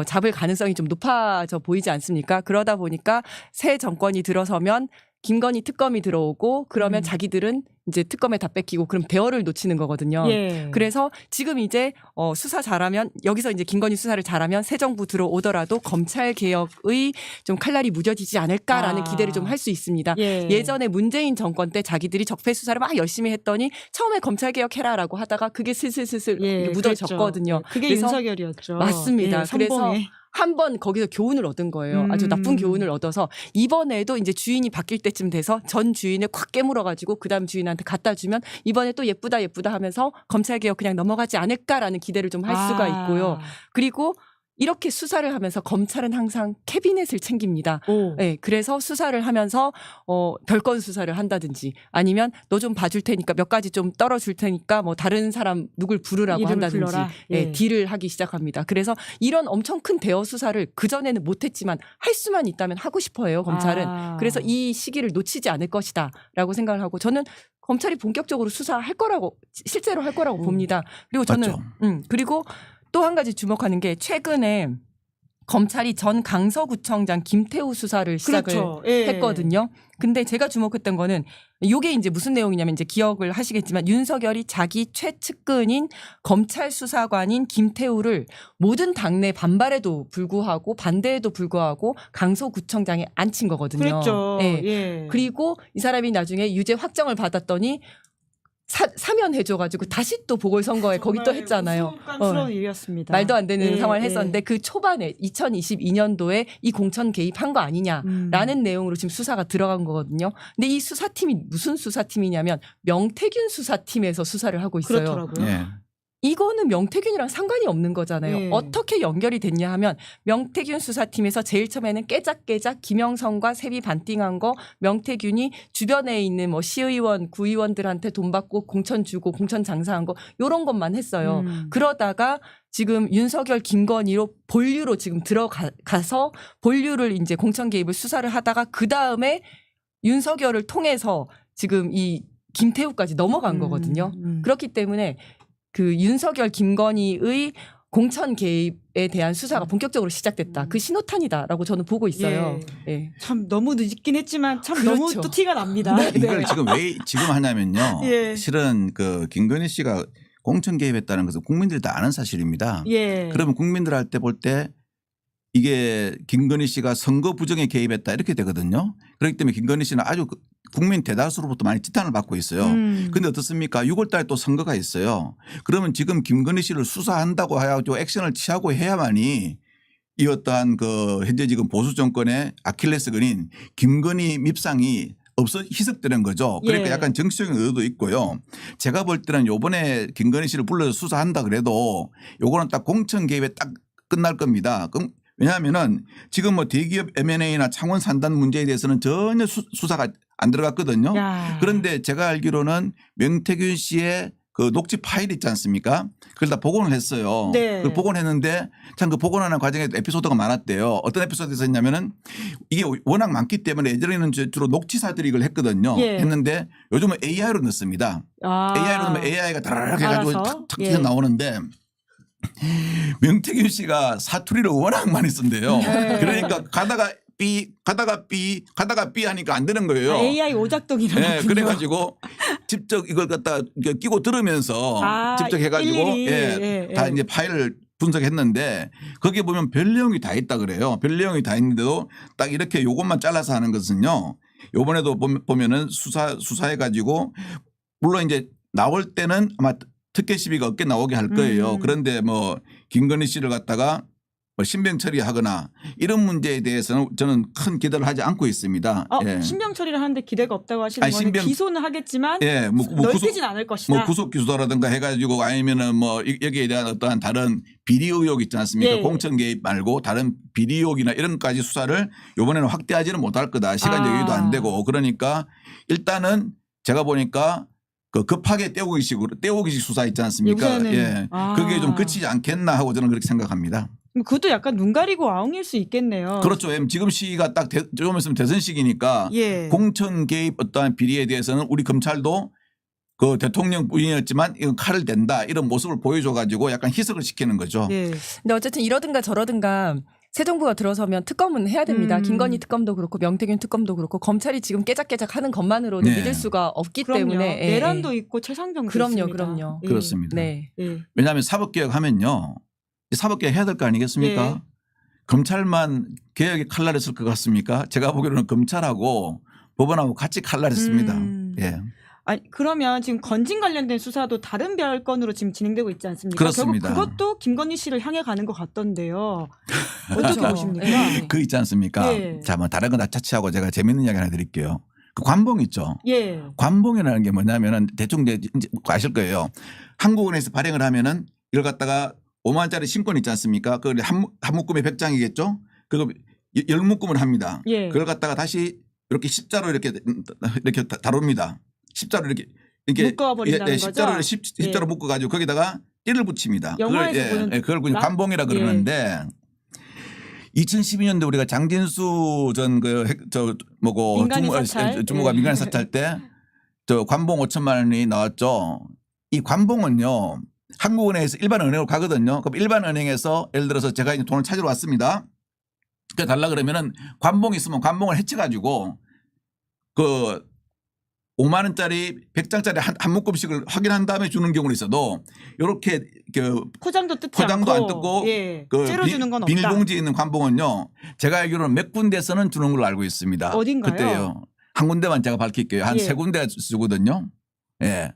B: 잡을 가능성이 좀 높아져 보이지 않습니까? 그러다 보니까 새 정권이 들어서면 김건희 특검이 들어오고 그러면 자기들은 이제 특검에 다 뺏기고 그럼 대어를 놓치는 거거든요.
A: 예.
B: 그래서 지금 이제 수사 잘하면 여기서 이제 김건희 수사를 잘하면 새 정부 들어오더라도 검찰 개혁의 좀 칼날이 무뎌지지 않을까라는 기대를 좀 할 수 있습니다. 예전에 문재인 정권 때 자기들이 적폐 수사를 막 열심히 했더니 처음에 검찰 개혁해라라고 하다가 그게 슬슬 묻어졌거든요.
A: 그랬죠. 그게
B: 그래서
A: 윤석열이었죠.
B: 맞습니다.
A: 예,
B: 그래서
A: 선봉에.
B: 한 번 거기서 교훈을 얻은 거예요. 아주 나쁜 교훈을 얻어서 이번에도 이제 주인이 바뀔 때쯤 돼서 전 주인을 콱 깨물어가지고 그다음 주인한테 갖다 주면 이번에 또 예쁘다 하면서 검찰개혁 그냥 넘어가지 않을까라는 기대를 좀 할 수가 있고요. 그리고 이렇게 수사를 하면서 검찰은 항상 캐비넷을 챙깁니다. 네, 그래서 수사를 하면서 별건 수사를 한다든지 아니면 너 좀 봐줄 테니까 몇 가지 좀 떨어줄 테니까 뭐 다른 사람 누굴 부르라고 한다든지 예. 딜을 하기 시작합니다. 그래서 이런 엄청 큰 대어 수사를 그전에는 못했지만 할 수만 있다면 하고 싶어요. 검찰은. 그래서 이 시기를 놓치지 않을 것이다라고 생각을 하고 저는 검찰이 본격적으로 수사할 거라고 실제로 할 거라고 봅니다. 그리고 저는 그리고 또 한 가지 주목하는 게 최근에 검찰이 전 강서구청장 김태우 수사를 시작을 했거든요. 근데 제가 주목했던 거는 이게 이제 무슨 내용이냐면 이제 기억을 하시겠지만 윤석열이 자기 최측근인 검찰 수사관인 김태우를 모든 당내 반발에도 불구하고 반대에도 불구하고 강서구청장에 앉힌 거거든요.
A: 그랬죠.
B: 네.
A: 예.
B: 그리고 이 사람이 나중에 유죄 확정을 받았더니 사면해줘가지고 다시 또 보궐선거에 거기 또 했잖아요.
A: 깐스러운 일이었습니다.
B: 말도 안 되는 상황을 했었는데 그 초반에 2022년도에 이 공천 개입한 거 아니냐라는 내용으로 지금 수사가 들어간 거거든요. 근데 이 수사팀이 무슨 수사팀이냐면 명태균 수사팀에서 수사를 하고 있어요.
A: 그렇더라고요.
C: 예.
B: 이거는 명태균이랑 상관이 없는 거잖아요.
A: 예.
B: 어떻게 연결이 됐냐 하면 명태균 수사팀에서 제일 처음에는 깨작깨작 김영선과 세비 반띵한 거 명태균이 주변에 있는 뭐 시의원, 구의원들한테 돈 받고 공천 주고 공천 장사한 거 이런 것만 했어요. 그러다가 지금 윤석열 김건희로 본류로 지금 들어가서 본류를 이제 공천 개입을 수사를 하다가 그 다음에 윤석열을 통해서 지금 이 김태우까지 넘어간 거거든요. 그렇기 때문에 그 윤석열 김건희의 공천 개입에 대한 수사가 본격적으로 시작됐다. 그 신호탄이다라고 저는 보고 있어요. 예.
A: 참 너무 늦긴 했지만 참
B: 그렇죠.
A: 너무 또 티가 납니다.
C: 이걸 지금 왜 지금 하냐면요.
A: 예.
C: 실은 그 김건희 씨가 공천 개입했다는 것은 국민들이 다 아는 사실입니다.
A: 예.
C: 그러면 국민들 할 때 볼 때 이게 김건희 씨가 선거 부정에 개입했다 이렇게 되거든요. 그렇기 때문에 김건희 씨는 아주 국민 대다수로부터 많이 지탄을 받고 있어요. 그런데 어떻습니까? 6월 달에 또 선거가 있어요. 그러면 지금 김건희 씨를 수사한다고 해가지고 액션을 취하고 해야만이 이 어떠한 그 현재 지금 보수 정권의 아킬레스건인 김건희 밉상이 희석되는 거죠. 그러니까
A: 예.
C: 약간 정치적인 의도도 있고요. 제가 볼 때는 요번에 김건희 씨를 불러서 수사한다 그래도 요거는 딱 공천 개입에 딱 끝날 겁니다. 그럼 왜냐하면은 지금 뭐 대기업 M&A나 창원 산단 문제에 대해서는 전혀 수사가 안 들어갔거든요.
A: 야.
C: 그런데 제가 알기로는 명태균 씨의 그 녹취 파일 있지 않습니까? 그걸 다 복원을 했어요.
A: 네.
C: 그걸 복원했는데 참 그 복원하는 과정에 에피소드가 많았대요. 어떤 에피소드가 있었냐면은 이게 워낙 많기 때문에 예전에는 주로 녹취사들이 이걸 했거든요.
A: 예.
C: 했는데 요즘은 AI로 넣습니다.
A: 아.
C: AI로 넣으면 AI가 다라락 해가지고
A: 알아서?
C: 탁탁
A: 예.
C: 나오는데 명태균 씨가 사투리를 워낙 많이 쓴대요.
A: 네.
C: 그러니까 가다가 삐 하니까 안 되는 거예요.
A: AI 오작동이 일어났군요.
C: 네, 그래가지고 직접 이걸 갖다 끼고 들으면서
A: 아,
C: 직접 해가지고
A: 일일이. 예,
C: 다
A: 예.
C: 이제 파일을 분석했는데 거기에 보면 별 내용이 다 있다 그래요. 별 내용이 다 있는데도 딱 이렇게 요것만 잘라서 하는 것은요. 요번에도 보면은 수사해가지고 물론 이제 나올 때는 아마 특혜 시비가 없게 나오게 할 거예요. 그런데 뭐 김건희 씨를 갖다가 뭐 신병 처리하거나 이런 문제에 대해서는 저는 큰 기대를 하지 않고 있습니다. 예.
A: 신병 처리를 하는데 기대가 없다고 하시는
C: 아니,
A: 거는 기소는 하겠지만
C: 예, 뭐
A: 넓히진 않을 것이다.
C: 뭐 구속 기소라든가 해가지고 아니면은 뭐 여기에 대한 어떠한 다른 비리 의혹 있지 않습니까?
A: 예.
C: 공천 개입 말고 다른 비리 의혹이나 이런 까지 수사를 이번에는 확대하지는 못할 거다. 시간
A: 아.
C: 여유도 안 되고 그러니까 일단은 제가 보니까 그 급하게 떼우기식 수사 있지 않습니까?
A: 요새는.
C: 예,
A: 아.
C: 그게 좀 그치지 않겠나 하고 저는 그렇게 생각합니다.
A: 그것도 약간 눈 가리고 아웅일 수 있겠네요.
C: 그렇죠. 지금 시기가 딱 좀 있으면 대선 시기니까
A: 예.
C: 공천 개입 어떠한 비리에 대해서는 우리 검찰도 그 대통령 부인이었지만 이건 칼을 댄다 이런 모습을 보여줘 가지고 약간 희석을 시키는 거죠.
A: 예.
B: 근데 어쨌든 이러든가 저러든가 새 정부가 들어서면 특검은 해야 됩니다. 김건희 특검도 그렇고 명태균 특검도 그렇고 검찰이 지금 깨작깨작 하는 것만으로는
C: 네.
B: 믿을 수가 없기
A: 그럼요.
B: 때문에. 예,
A: 내란도
B: 예.
A: 있고 최상병도
B: 그럼요,
A: 있습니다.
B: 그럼요.
A: 예.
C: 그렇습니다.
B: 네.
A: 예.
C: 왜냐하면 사법개혁 하면요. 사법개혁 해야 될 거 아니겠습니까?
A: 예.
C: 검찰만 개혁에 칼날했을 것 같습니까? 제가 보기로는 검찰하고 법원하고 같이 칼날했습니다. 예.
A: 아니, 그러면 지금 건진 관련된 수사도 다른 별건으로 지금 진행되고 있지 않습니까?
C: 그렇습니다.
A: 결국 그것도 김건희 씨를 향해 가는 것 같던데요. 어떻게
B: 그렇죠.
A: 보십니까?
B: 예.
C: 그 있지 않습니까?
A: 예.
C: 자, 뭐 다른 건 다 차치하고 제가 재밌는 이야기 하나 드릴게요. 그 관봉 있죠.
A: 예.
C: 관봉이라는 게 뭐냐면은 대충 이제 아실 거예요. 한국은행에서 발행을 하면은 이걸 갖다가 5만 원짜리 신권 있지 않습니까? 그걸 한 묶음에 100장이겠죠? 그거 10묶음을 합니다.
A: 예.
C: 그걸 갖다가 다시 이렇게 십자로 이렇게 다룹니다. 십자로 이렇게
A: 묶어버린다는 거죠?
C: 십자로
A: 예.
C: 묶어가지고 거기다가 띠를 붙입니다.
A: 영화에서 보는
C: 그걸 그냥
A: 락?
C: 관봉이라 그러는데 2012년도 우리가 장진수 전
A: 민간인 사찰?
C: 주무가
A: 예.
C: 민간 사찰 때 저 관봉 5천만 원이 나왔죠. 이 관봉은요. 한국은행에서 일반 은행으로 가거든요. 그럼 일반 은행에서 예를 들어서 제가 이제 돈을 찾으러 왔습니다. 그 달라 그러면은 관봉이 있으면 관봉을 해치가지고 그 5만 원짜리 100장짜리 한 묶음씩을 확인한 다음에 주는 경우는 있어도 이렇게 그
A: 포장도 뜯지
C: 포장도
A: 않고
C: 안 뜯고
A: 예.
C: 그
A: 째려주는 건 없다.
C: 비닐봉지에 있는 관봉은요. 제가 알기로는 몇 군데서는 주는 걸로 알고 있습니다.
A: 어딘가요?
C: 그때요. 한 군데만 제가 밝힐게요. 한
A: 예.
C: 3군데 주거든요. 예.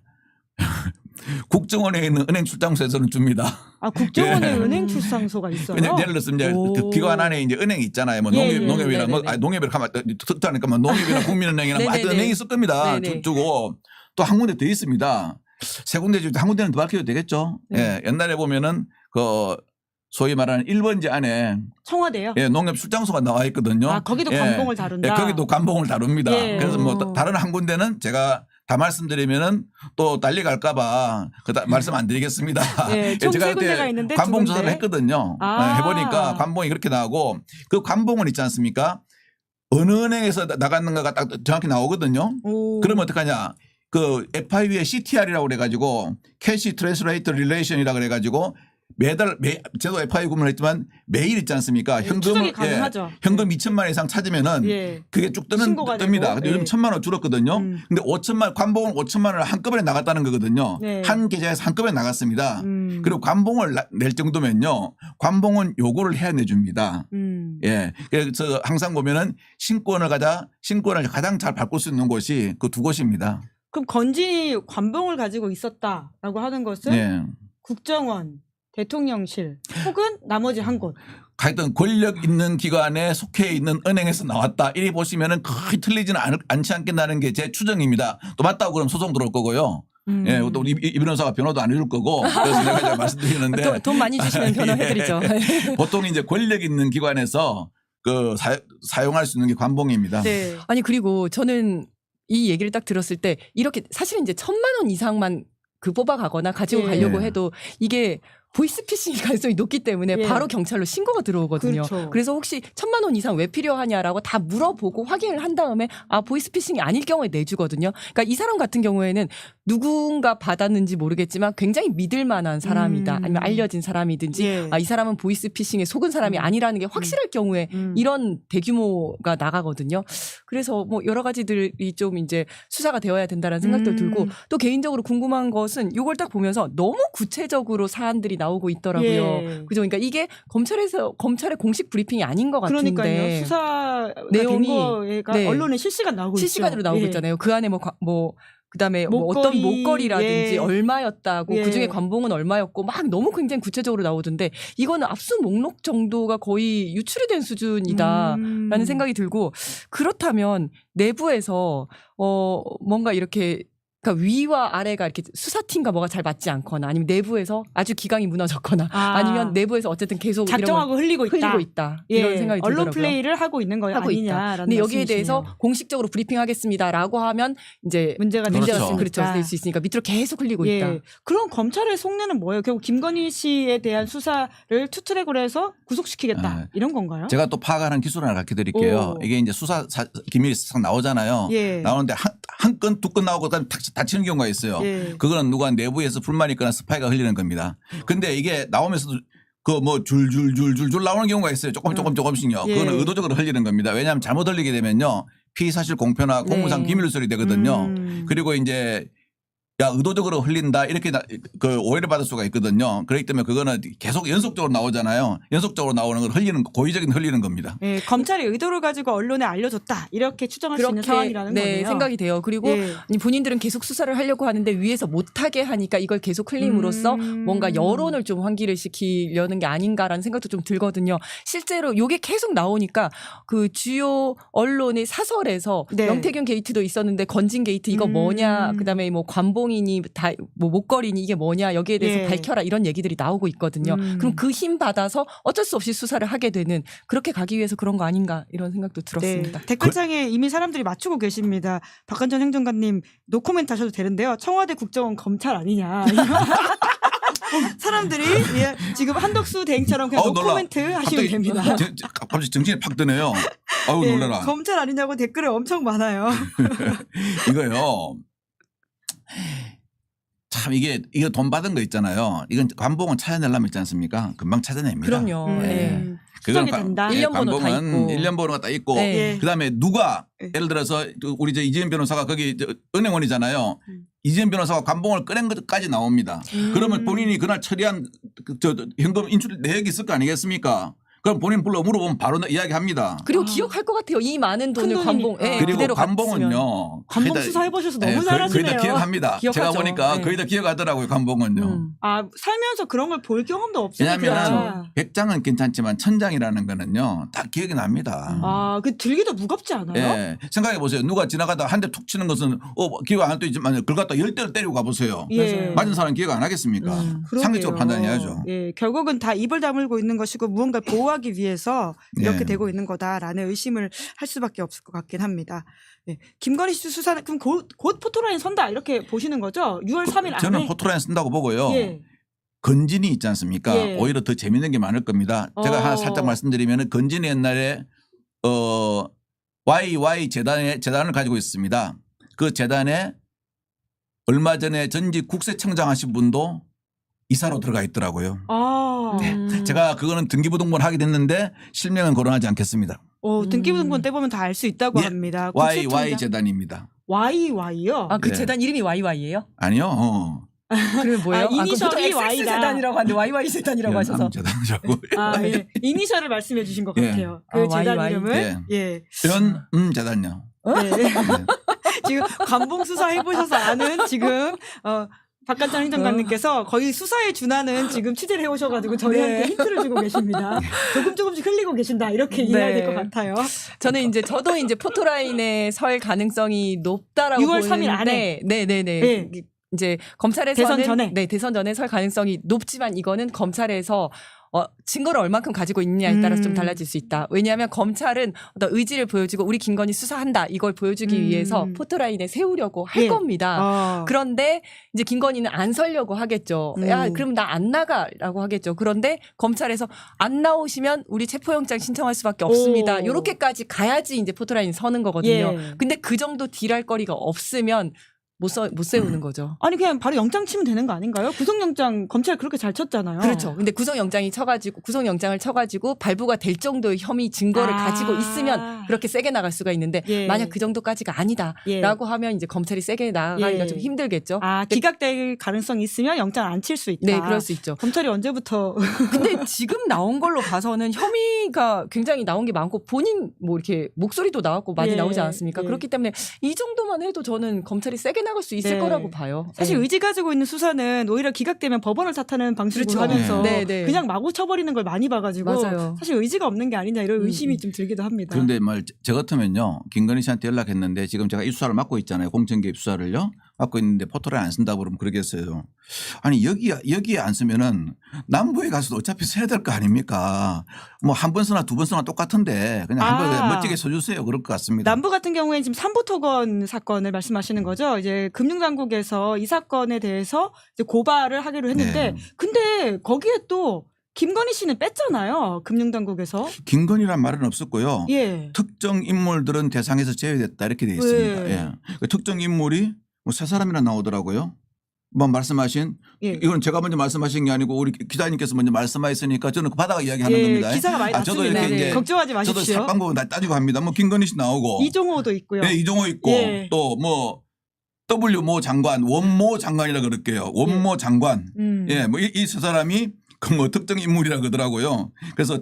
C: 국정원에 있는 은행 출장소에서는 줍니다.
A: 아, 국정원에
C: 예.
A: 은행 출상소가 있어요.
C: 왜냐면 예를 들어서 이제
B: 오.
C: 그 기관 안에 이제 은행이 있잖아요. 뭐
A: 예,
C: 농협이나
B: 예.
C: 뭐
B: 네네네.
C: 농협이라 하면 특수하니까 뭐 농협이나 국민은행이나 뭐 하여튼
B: 네네네.
C: 은행이 있을 겁니다.
B: 네네.
C: 주고 또 한 군데 더 있습니다. 3군데 주고 한 군데는 더 밝혀도 되겠죠.
B: 네.
C: 예. 옛날에 보면은 그 소위 말하는 1번지 안에
A: 청와대요?
C: 예, 농협 출장소가 나와 있거든요.
A: 아, 거기도
C: 예.
A: 관봉을 다룬다.
C: 예, 거기도 관봉을 다룹니다.
A: 예.
C: 그래서 뭐 다른 한 군데는 제가 다 말씀드리면은 또 난리 갈까봐 말씀 안 드리겠습니다.
A: 예, 총
C: 제가
A: 세 군데가
C: 그때
A: 있는데
C: 관봉
A: 두
C: 조사를
A: 군데?
C: 했거든요.
A: 아.
C: 예, 해보니까 관봉이 그렇게 나오고 그 관봉은 있지 않습니까? 어느 은행에서 나갔는가가 딱 정확히 나오거든요.
A: 오.
C: 그러면 어떡하냐. 그 FIU의 CTR이라고 그래가지고 캐시 트랜스레이터 릴레이션이라고 그래가지고 매달 저도 FIU 구매를 했지만 매일 있지 않습니까?
A: 추적이 가능하죠.
C: 현금 2천만 원 이상 찾으면은
A: 예.
C: 그게 쭉
A: 신고가
C: 뜹니다.
A: 되고.
C: 근데 요즘
A: 예.
C: 1,000만 원 줄었거든요. 근데 관봉은 5천만 원을 한꺼번에 나갔다는 거거든요.
A: 네.
C: 한 계좌에서 한꺼번에 나갔습니다.
A: 음.
C: 그리고 관봉을 낼 정도면요. 관봉은 요구를 해야 내줍니다. 예. 그래서 항상 보면은 신권을 가장 잘 바꿀 수 있는 곳이 그 두 곳입니다.
A: 그럼 건진이 관봉을 가지고 있었다라고 하는 것은
C: 예.
A: 국정원, 대통령실 혹은 나머지 한 곳.
C: 하여튼 권력 있는 기관에 속해 있는 은행에서 나왔다. 이리 보시면은 거의 틀리지는 않지 않겠다는 게 제 추정입니다. 또 맞다고 그러면 소송 들어올 거고요. 예, 또 이 변호사가 변호도 안 해줄 거고. 그래서 내가 이제 말씀드리는데.
B: 돈 많이 주시면 변호해드리죠.
C: 보통 이제 권력 있는 기관에서 그 사용할 수 있는 게 관봉입니다.
A: 네.
B: 아니 그리고 저는 이 얘기를 딱 들었을 때 이렇게 사실은 이제 1,000만 원 이상만 그 뽑아가거나 가지고
A: 예.
B: 가려고
C: 예.
B: 해도 이게 보이스피싱 가능성이 높기 때문에
A: 예.
B: 바로 경찰로 신고가 들어오거든요.
A: 그렇죠.
B: 그래서 혹시 1,000만 원 이상 왜 필요하냐라고 다 물어보고 확인을 한 다음에 보이스피싱이 아닐 경우에 내주거든요. 그러니까 이 사람 같은 경우에는 누군가 받았는지 모르겠지만 굉장히 믿을 만한 사람이다. 아니면 알려진 사람이든지
A: 예.
B: 이 사람은 보이스피싱에 속은 사람이 아니라는 게 확실할 경우에 이런 대규모가 나가거든요. 그래서 뭐 여러 가지들이 좀 이제 수사가 되어야 된다라는 생각도 들고 또 개인적으로 궁금한 것은 이걸 딱 보면서 너무 구체적으로 사안들이 나오고 있더라고요.
A: 예.
B: 그죠? 그러니까 이게 검찰의 공식 브리핑이 아닌 것 같은데
A: 그러니까요. 수사가
B: 내용이,
A: 된 거가
B: 네.
A: 언론에 실시간 나오고
B: 실시간으로
A: 있죠.
B: 나오고
A: 예.
B: 있잖아요. 그 안에 그다음에 뭐 어떤
A: 목걸이,
B: 목걸이라든지
A: 예.
B: 얼마였다고
A: 예.
B: 그중에 관봉은 얼마였고 막 너무 굉장히 구체적으로 나오던데 이거는 압수 목록 정도가 거의 유출이 된 수준이다라는 생각이 들고 그렇다면 내부에서 뭔가 이렇게 그러니까 위와 아래가 이렇게 수사팀과 뭐가 잘 맞지 않거나 아니면 내부에서 아주 기강이 무너졌거나 아니면 내부에서 어쨌든 계속
A: 작정하고 흘리고 있다.
B: 이런 생각이
A: 언론
B: 들더라고요.
A: 플레이를 하고 있는 거
B: 하고 있다.
A: 아니냐라는
B: 근데 여기에
A: 말씀이시네요.
B: 대해서 공식적으로 브리핑하겠습니다라고 하면 이제
A: 문제가
C: 그렇죠.
B: 될 수 있으니까 밑으로 계속 흘리고
A: 예.
B: 있다.
A: 그럼 검찰의 속내는 뭐예요? 결국 김건희 씨에 대한 수사를 투트랙으로 해서 구속시키겠다 이런 건가요?
C: 제가 또 파악하는 기술 하나 가르쳐 드릴게요.
A: 오.
C: 이게 이제 기밀이 싹 나오잖아요.
A: 예.
C: 나오는데 한 건, 두 건 나오고 그다음에 탁 다치는 경우가 있어요.
A: 예.
C: 그거는 누가 내부에서 불만이 있거나 스파이가 흘리는 겁니다. 근데 이게 나오면서도 그 뭐 줄줄줄줄줄 나오는 경우가 있어요. 조금씩요.
A: 예.
C: 그거는 의도적으로 흘리는 겁니다. 왜냐하면 잘못 흘리게 되면요. 피의사실 공표나 공무상
B: 네.
C: 기밀누설이 되거든요. 그리고 이제 야 의도적으로 흘린다 이렇게 그 오해를 받을 수가 있거든요. 그렇기 때문에 그거는 계속 연속적으로 나오잖아요. 연속적으로 나오는 건 고의적인 흘리는 겁니다.
A: 예, 검찰이 의도를 가지고 언론에 알려줬다 이렇게 추정할 수 있는 상황이라는 거네요.
B: 생각이 돼요. 그리고
A: 예.
B: 아니, 본인들은 계속 수사를 하려고 하는데 위에서 못하게 하니까 이걸 계속 흘림으로써 뭔가 여론을 좀 환기를 시키려는 게 아닌가라는 생각도 좀 들거든요. 실제로 이게 계속 나오니까 그 주요 언론의 사설에서
A: 네.
B: 명태균 게이트도 있었는데 건진 게이트 이거 뭐냐, 그다음에 뭐 관봉이니 다 뭐 목걸이니 이게 뭐냐 여기에 대해서
A: 예.
B: 밝혀라 이런 얘기들이 나오고 있거든요. 그럼 그 힘 받아서 어쩔 수 없이 수사를 하게 되는 그렇게 가기 위해서 그런 거 아닌가 이런 생각도 들었습니다.
A: 네. 댓글창에 이미 사람들이 맞추고 계십니다. 박한전 행정관님 노코멘트 하셔도 되는데요. 청와대 국정원 검찰 아니냐. 사람들이 예, 지금 한덕수 대행처럼 그냥 노코멘트 하시면 됩니다.
C: 갑자기 정신이 팍 드네요. 아우
A: 예,
C: 놀라라.
A: 검찰 아니냐고 댓글이 엄청 많아요.
C: 이거요. 참 이거 돈 받은 거 있잖아요. 이건 관봉은 찾아내려면 있지 않습니까? 금방 찾아냅니다.
B: 그럼요.
C: 네.
A: 수정이 된다.
B: 일년 번호 다
C: 관봉은
B: 있고.
C: 1년 번호가 다 있고
B: 네.
A: 예.
C: 그다음에 누가
A: 예.
C: 예를 들어서 우리 이재현 변호사가 거기 은행원이잖아요. 이재현 변호사가 관봉을 꺼낸 것까지 나옵니다. 그러면 본인이 그날 처리한 현금 인출 내역이 있을 거 아니겠습니까? 그럼 본인 불러 물어보면 바로 이야기합니다.
B: 그리고 기억할 것 같아요. 이 많은 돈을
A: 큰
B: 관봉,
A: 돈이니까.
B: 예,
C: 그리고
B: 그대로
C: 관봉은요.
A: 관봉 수사해 보셔서 너무
C: 거의
A: 잘하시네요.
C: 다 기억합니다. 제가
B: 기억하죠.
C: 보니까
B: 네.
C: 거의 다 기억하더라고요. 관봉은요.
A: 아 살면서 그런 걸 볼 경험도 없으니까.
C: 왜냐하면 100장은 괜찮지만 1000장이라는 거는요. 다 기억이 납니다.
A: 아, 그 들기도 무겁지 않아요?
C: 예. 생각해 보세요. 누가 지나가다 한 대 툭 치는 것은 기억 안 해도 있지만 그걸 갖다 10대를 때리고 가보세요.
A: 예.
C: 맞은 사람 기억 안 하겠습니까?
A: 그러게요.
C: 상식적으로 판단해야죠.
A: 예, 결국은 다 입을 다물고 있는 것이고 무언가를 보호하기 위해서 이렇게
C: 네.
A: 되고 있는 거다라는 의심을 할 수밖에 없을 것 같긴 합니다. 예. 김건희 씨 수사는 그럼 곧 포토라인 선다 이렇게 보시는 거죠? 6월 3일 안에.
C: 저는 포토라인 쓴다고 보고요.
A: 예.
C: 건진이 있지 않습니까?
A: 예.
C: 오히려 더 재밌는 게 많을 겁니다. 제가 하나 살짝 말씀드리면 건진이 옛날에 YY 재단을 가지고 있습니다. 그 재단에 얼마 전에 전직 국세청장 하신 분도 이사로 들어가 있더라고요.
A: 아.
C: 제가 그거는 등기부등본 하게 됐는데 실명은 거론하지 않겠습니다.
A: 등기부등본 떼보면 다 알 수 있다고
C: 예.
A: 합니다.
C: YY 재단입니다.
A: YY요?
B: 아, 그
C: 네.
B: 재단 이름이 YY예요?
C: 아니요.
B: 그러면 뭐예요?
A: 이니셜이
B: 그럼
A: Y다.
B: 재단이라고 하는데 YY 재단이라고 하셔서.
C: 재단이라고.
A: 아, 예. 이니셜을 말씀해 주신 것
C: 예.
A: 같아요. 그 재단
B: YY.
A: 이름을.
C: 예.
A: 예.
C: 재단요.
A: 네. 지금 관봉 수사 해보셔서 아는 지금 박한천 행정관님께서 거의 수사에 준하는 지금 취재를 해오셔가지고 저희한테
B: 네.
A: 힌트를 주고 계십니다. 조금씩 흘리고 계신다 이렇게
B: 네.
A: 이해해야 될 것 같아요.
B: 저도 이제 포토라인에 설 가능성이 높다라고
A: 6월
B: 보는데
A: 3일 안에.
B: 네네네.
A: 네.
B: 이제 검찰에서는
A: 대선 전에.
B: 네, 대선 전에 설 가능성이 높지만 이거는 검찰에서 증거를 얼만큼 가지고 있느냐에 따라서 좀 달라질 수 있다. 왜냐하면 검찰은 어떤 의지를 보여주고 우리 김건희 수사한다 이걸 보여주기 위해서 포토라인에 세우려고 할
A: 예.
B: 겁니다. 그런데 이제 김건희는 안 설려고 하겠죠. 야, 그럼 나 안 나가라고 하겠죠. 그런데 검찰에서 안 나오시면 우리 체포영장 신청할 수밖에 없습니다. 이렇게까지 가야지 이제 포토라인 서는 거거든요.
A: 예.
B: 근데 그 정도 딜할 거리가 없으면 못 세우는 거죠.
A: 아니 그냥 바로 영장 치면 되는 거 아닌가요? 구속영장 검찰 그렇게 잘 쳤잖아요.
B: 그렇죠. 근데 구속영장을 쳐가지고 발부가 될 정도의 혐의 증거를 가지고 있으면 그렇게 세게 나갈 수가 있는데
A: 예.
B: 만약 그 정도까지가 아니다라고 하면 이제 검찰이 세게 나가기가
A: 예.
B: 좀 힘들겠죠.
A: 기각될 가능성이 있으면 영장 안 칠 수 있다.
B: 네, 그럴 수 있죠.
A: 검찰이 언제부터
B: 근데 지금 나온 걸로 봐서는 혐의가 굉장히 나온 게 많고 본인 뭐 이렇게 목소리도 나왔고 많이
A: 예.
B: 나오지 않았습니까?
A: 예.
B: 그렇기 때문에 이 정도만 해도 저는 검찰이 세게 나갈 수 있을
A: 네.
B: 거라고 봐요.
A: 사실
B: 네.
A: 의지 가지고 있는 수사는 오히려 기각되면 법원을 탓하는 방식으로
B: 그렇죠.
A: 하면서
B: 네, 네.
A: 그냥 마구 쳐버리는 걸 많이 봐가지고
B: 맞아요.
A: 사실 의지가 없는 게 아니냐 이런 의심이 좀 들기도 합니다.
C: 그런데 저 같으면요. 김건희 씨한테 연락했는데 지금 제가 이 수사를 맡고 있잖아요. 공천개입 수사를요. 맡고 있는데 포토라인 안 쓴다고 그러면 그러겠어요. 아니 여기에 안 쓰면은 남부에 가서도 어차피 써야 될 거 아닙니까? 뭐 한 번 쓰나 두 번 쓰나 똑같은데 그냥 한 번 멋지게 써주세요. 그럴 것 같습니다.
A: 남부 같은 경우에는 지금 삼부토건 사건을 말씀하시는 거죠. 이제 금융당국에서 이 사건에 대해서 이제 고발을 하기로 했는데
C: 네.
A: 근데 거기에 또 김건희 씨는 뺐잖아요. 금융당국에서.
C: 김건희란 말은 없었고요.
A: 예.
C: 특정 인물들은 대상에서 제외됐다 이렇게 돼 있습니다.
A: 왜?
C: 예. 그 특정 인물이 뭐 세 사람이나 나오더라고요. 뭐 말씀하신
A: 예.
C: 이건 제가 먼저 말씀하신 게 아니고 우리 기자님께서 먼저 말씀하셨으니까 저는 그 바다가 이야기하는 겁니다.
A: 기사가 많이
C: 저도
A: 났습니다.
C: 이렇게 이제
A: 걱정하지
C: 저도
A: 마십시오.
C: 삭방법은 다 따지고 합니다. 뭐 김건희 씨 나오고
A: 이종호도 있고요.
C: 네, 이종호 있고
A: 예.
C: 또 뭐 W모 장관, 원모 장관이라 그럴게요. 원모 장관. 예, 뭐 이 세 사람이 그 뭐 특정 인물이라 그러더라고요. 그래서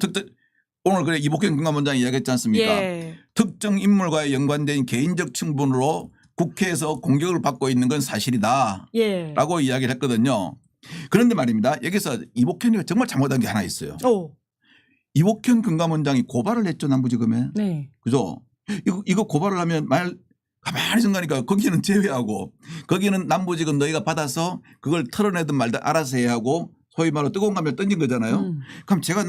C: 오늘 그래 이복현 금감원장이 이야기했지 않습니까?
A: 예.
C: 특정 인물과에 연관된 개인적 친분으로 국회에서 공격을 받고 있는 건 사실이다.
A: 예.
C: 라고 이야기를 했거든요. 그런데 말입니다. 여기서 이복현이가 정말 잘못한 게 하나 있어요. 이복현 금감원장이 고발을 했죠. 남부지검에.
B: 네.
C: 그죠? 이거 고발을 하면 가만히 생각하니까 거기는 제외하고 거기는 남부지검 너희가 받아서 그걸 털어내든 말든 알아서 해야 하고 소위 말로 뜨거운 감을 던진 거잖아요. 그럼 제가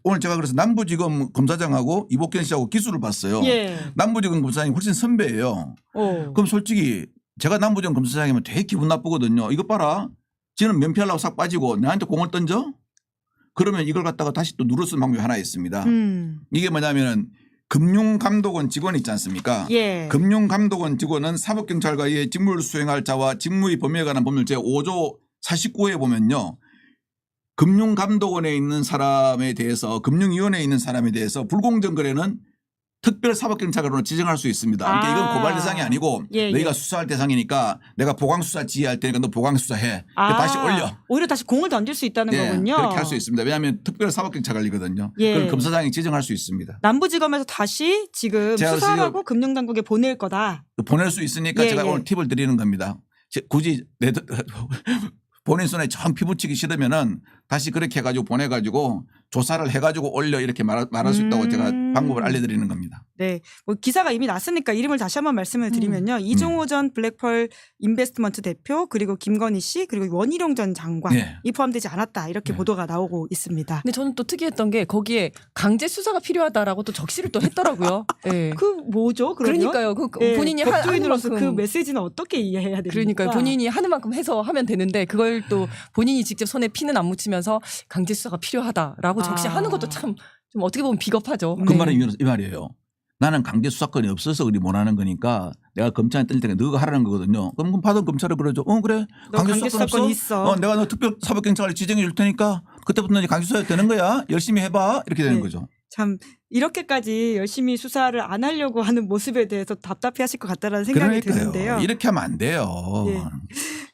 C: 오늘 제가 그래서 남부지검 검사장하고 이복현 씨하고 기수를 봤어요.
A: 예.
C: 남부지검 검사장이 훨씬 선배예요. 그럼 솔직히 제가 남부지검 검사장이면 되게 기분 나쁘거든요. 이거 봐라. 지는 면피하려고 싹 빠지고 나한테 공을 던져? 그러면 이걸 갖다가 다시 또 누르 쓰는 방법이 하나 있습니다. 이게 뭐냐면은 금융감독원 직원 있지 않습니까?
A: 예.
C: 금융감독원 직원은 사법경찰과의 직무를 수행할 자와 직무의 범위에 관한 법률 제5조 49호에 보면요. 금융감독원에 있는 사람에 대해서 금융위원회에 있는 사람에 대해서 불공정 거래는 특별사법경찰관으로 지정할 수 있습니다. 그러니까 이건 고발 대상이 아니고 너희가 수사할 대상이니까 내가 보강수사 지휘할 테니까 너 보강수사해. 다시 올려.
A: 오히려 다시 공을 던질 수 있다는 거군요.
C: 그렇게 할 수 있습니다. 왜냐하면 특별사법경찰관이거든요. 그걸 검사장이 지정할 수 있습니다.
A: 남부지검에서 다시 지금 수사하고 금융당국에 보낼 거다.
C: 보낼 수 있으니까 제가 오늘 팁을 드리는 겁니다. 굳이 본인 손에 처음 피붙이기 싫으면은 다시 그렇게 해가지고 보내가지고 조사를 해가지고 올려 이렇게 말할 수 있다고 제가 방법을 알려드리는 겁니다.
A: 네, 뭐 기사가 이미 났으니까 이름을 다시 한번 말씀을 드리면요. 이종호 전 블랙펄 인베스트먼트 대표 그리고 김건희 씨 그리고 원희룡 전 장관 이 포함되지 않았다 이렇게 보도가 나오고 있습니다.
B: 근데 저는 또 특이했던 게 거기에 강제 수사가 필요하다라고 또 적시를 또 했더라고요. 네.
A: 그 뭐죠?
B: 그러니까요. 본인이
A: 법조인으로서
B: 하는 만큼
A: 그 메시지는 어떻게 이해해야 됩니까?
B: 그러니까요. 본인이 하는 만큼 해서 하면 되는데 그걸 또 본인이 직접 손에 피는 안 묻히면서 강제 수사가 필요하다라고 적시하는 것도 참 좀 어떻게 보면 비겁하죠.
C: 그 말은 이 말이에요. 나는 강제 수사권이 없어서 그리 못하는 거니까 내가 검찰에 뜰 때가 너가 하라는 거거든요. 그럼 받은 검찰을 그러죠. 그래.
A: 강제 수사권 있어.
C: 내가 너 특별사법경찰을 지정해 줄 테니까 그때부터 이제 강제 수사 되는 거야. 열심히 해봐. 이렇게 되는 거죠.
A: 참 이렇게까지 열심히 수사를 안 하려고 하는 모습에 대해서 답답해하실 것 같다라는 생각이 드는데요.
C: 이렇게 하면 안 돼요.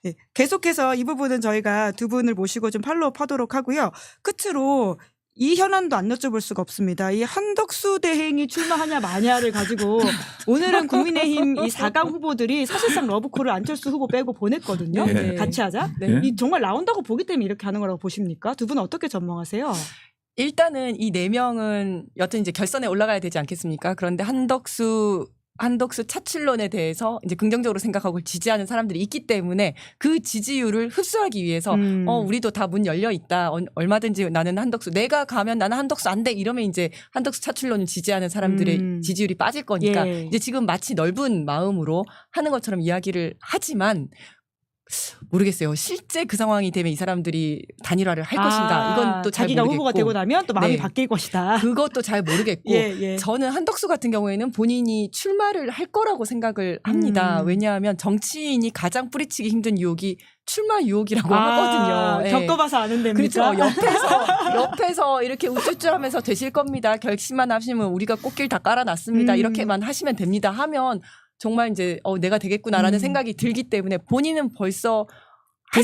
A: 네. 계속해서 이 부분은 저희가 두 분을 모시고 좀 팔로우하도록 하고요. 끝으로 이 현안도 안 여쭤볼 수가 없습니다. 이 한덕수 대행이 출마하냐 마냐를 가지고 오늘은 국민의힘 이 4강 후보들이 사실상 러브콜을 안철수 후보 빼고 보냈거든요.
C: 네.
A: 같이 하자.
B: 네.
A: 이 정말 나온다고 보기 때문에 이렇게 하는 거라고 보십니까? 두 분은 어떻게 전망하세요?
B: 일단은 이 4명은 여튼 이제 결선에 올라가야 되지 않겠습니까? 그런데 한덕수 한덕수 차출론에 대해서 이제 긍정적으로 생각하고 지지하는 사람들이 있기 때문에 그 지지율을 흡수하기 위해서 우리도 다 문 열려 있다. 얼마든지 나는 한덕수 내가 가면 나는 한덕수 안 돼. 이러면 이제 한덕수 차출론을 지지하는 사람들의 지지율이 빠질 거니까
A: 예.
B: 이제 지금 마치 넓은 마음으로 하는 것처럼 이야기를 하지만 모르겠어요. 실제 그 상황이 되면 이 사람들이 단일화를 할 것인가 이건 또 잘
A: 자기가
B: 모르겠고
A: 후보가 되고 나면 또 마음이
B: 네.
A: 바뀔 것이다.
B: 그것도 잘 모르겠고
A: 예.
B: 저는 한덕수 같은 경우에는 본인이 출마를 할 거라고 생각을 합니다. 왜냐하면 정치인이 가장 뿌리치기 힘든 유혹이 출마 유혹이라고 하거든요. 예.
A: 겪어봐서 아는 데입니다.
B: 그렇죠. 옆에서 이렇게 우쭐쭈하면서 되실 겁니다. 결심만 하시면 우리가 꽃길 다 깔아놨습니다. 이렇게만 하시면 됩니다. 하면 정말 이제 내가 되겠구나라는 생각이 들기 때문에 본인은 벌써 할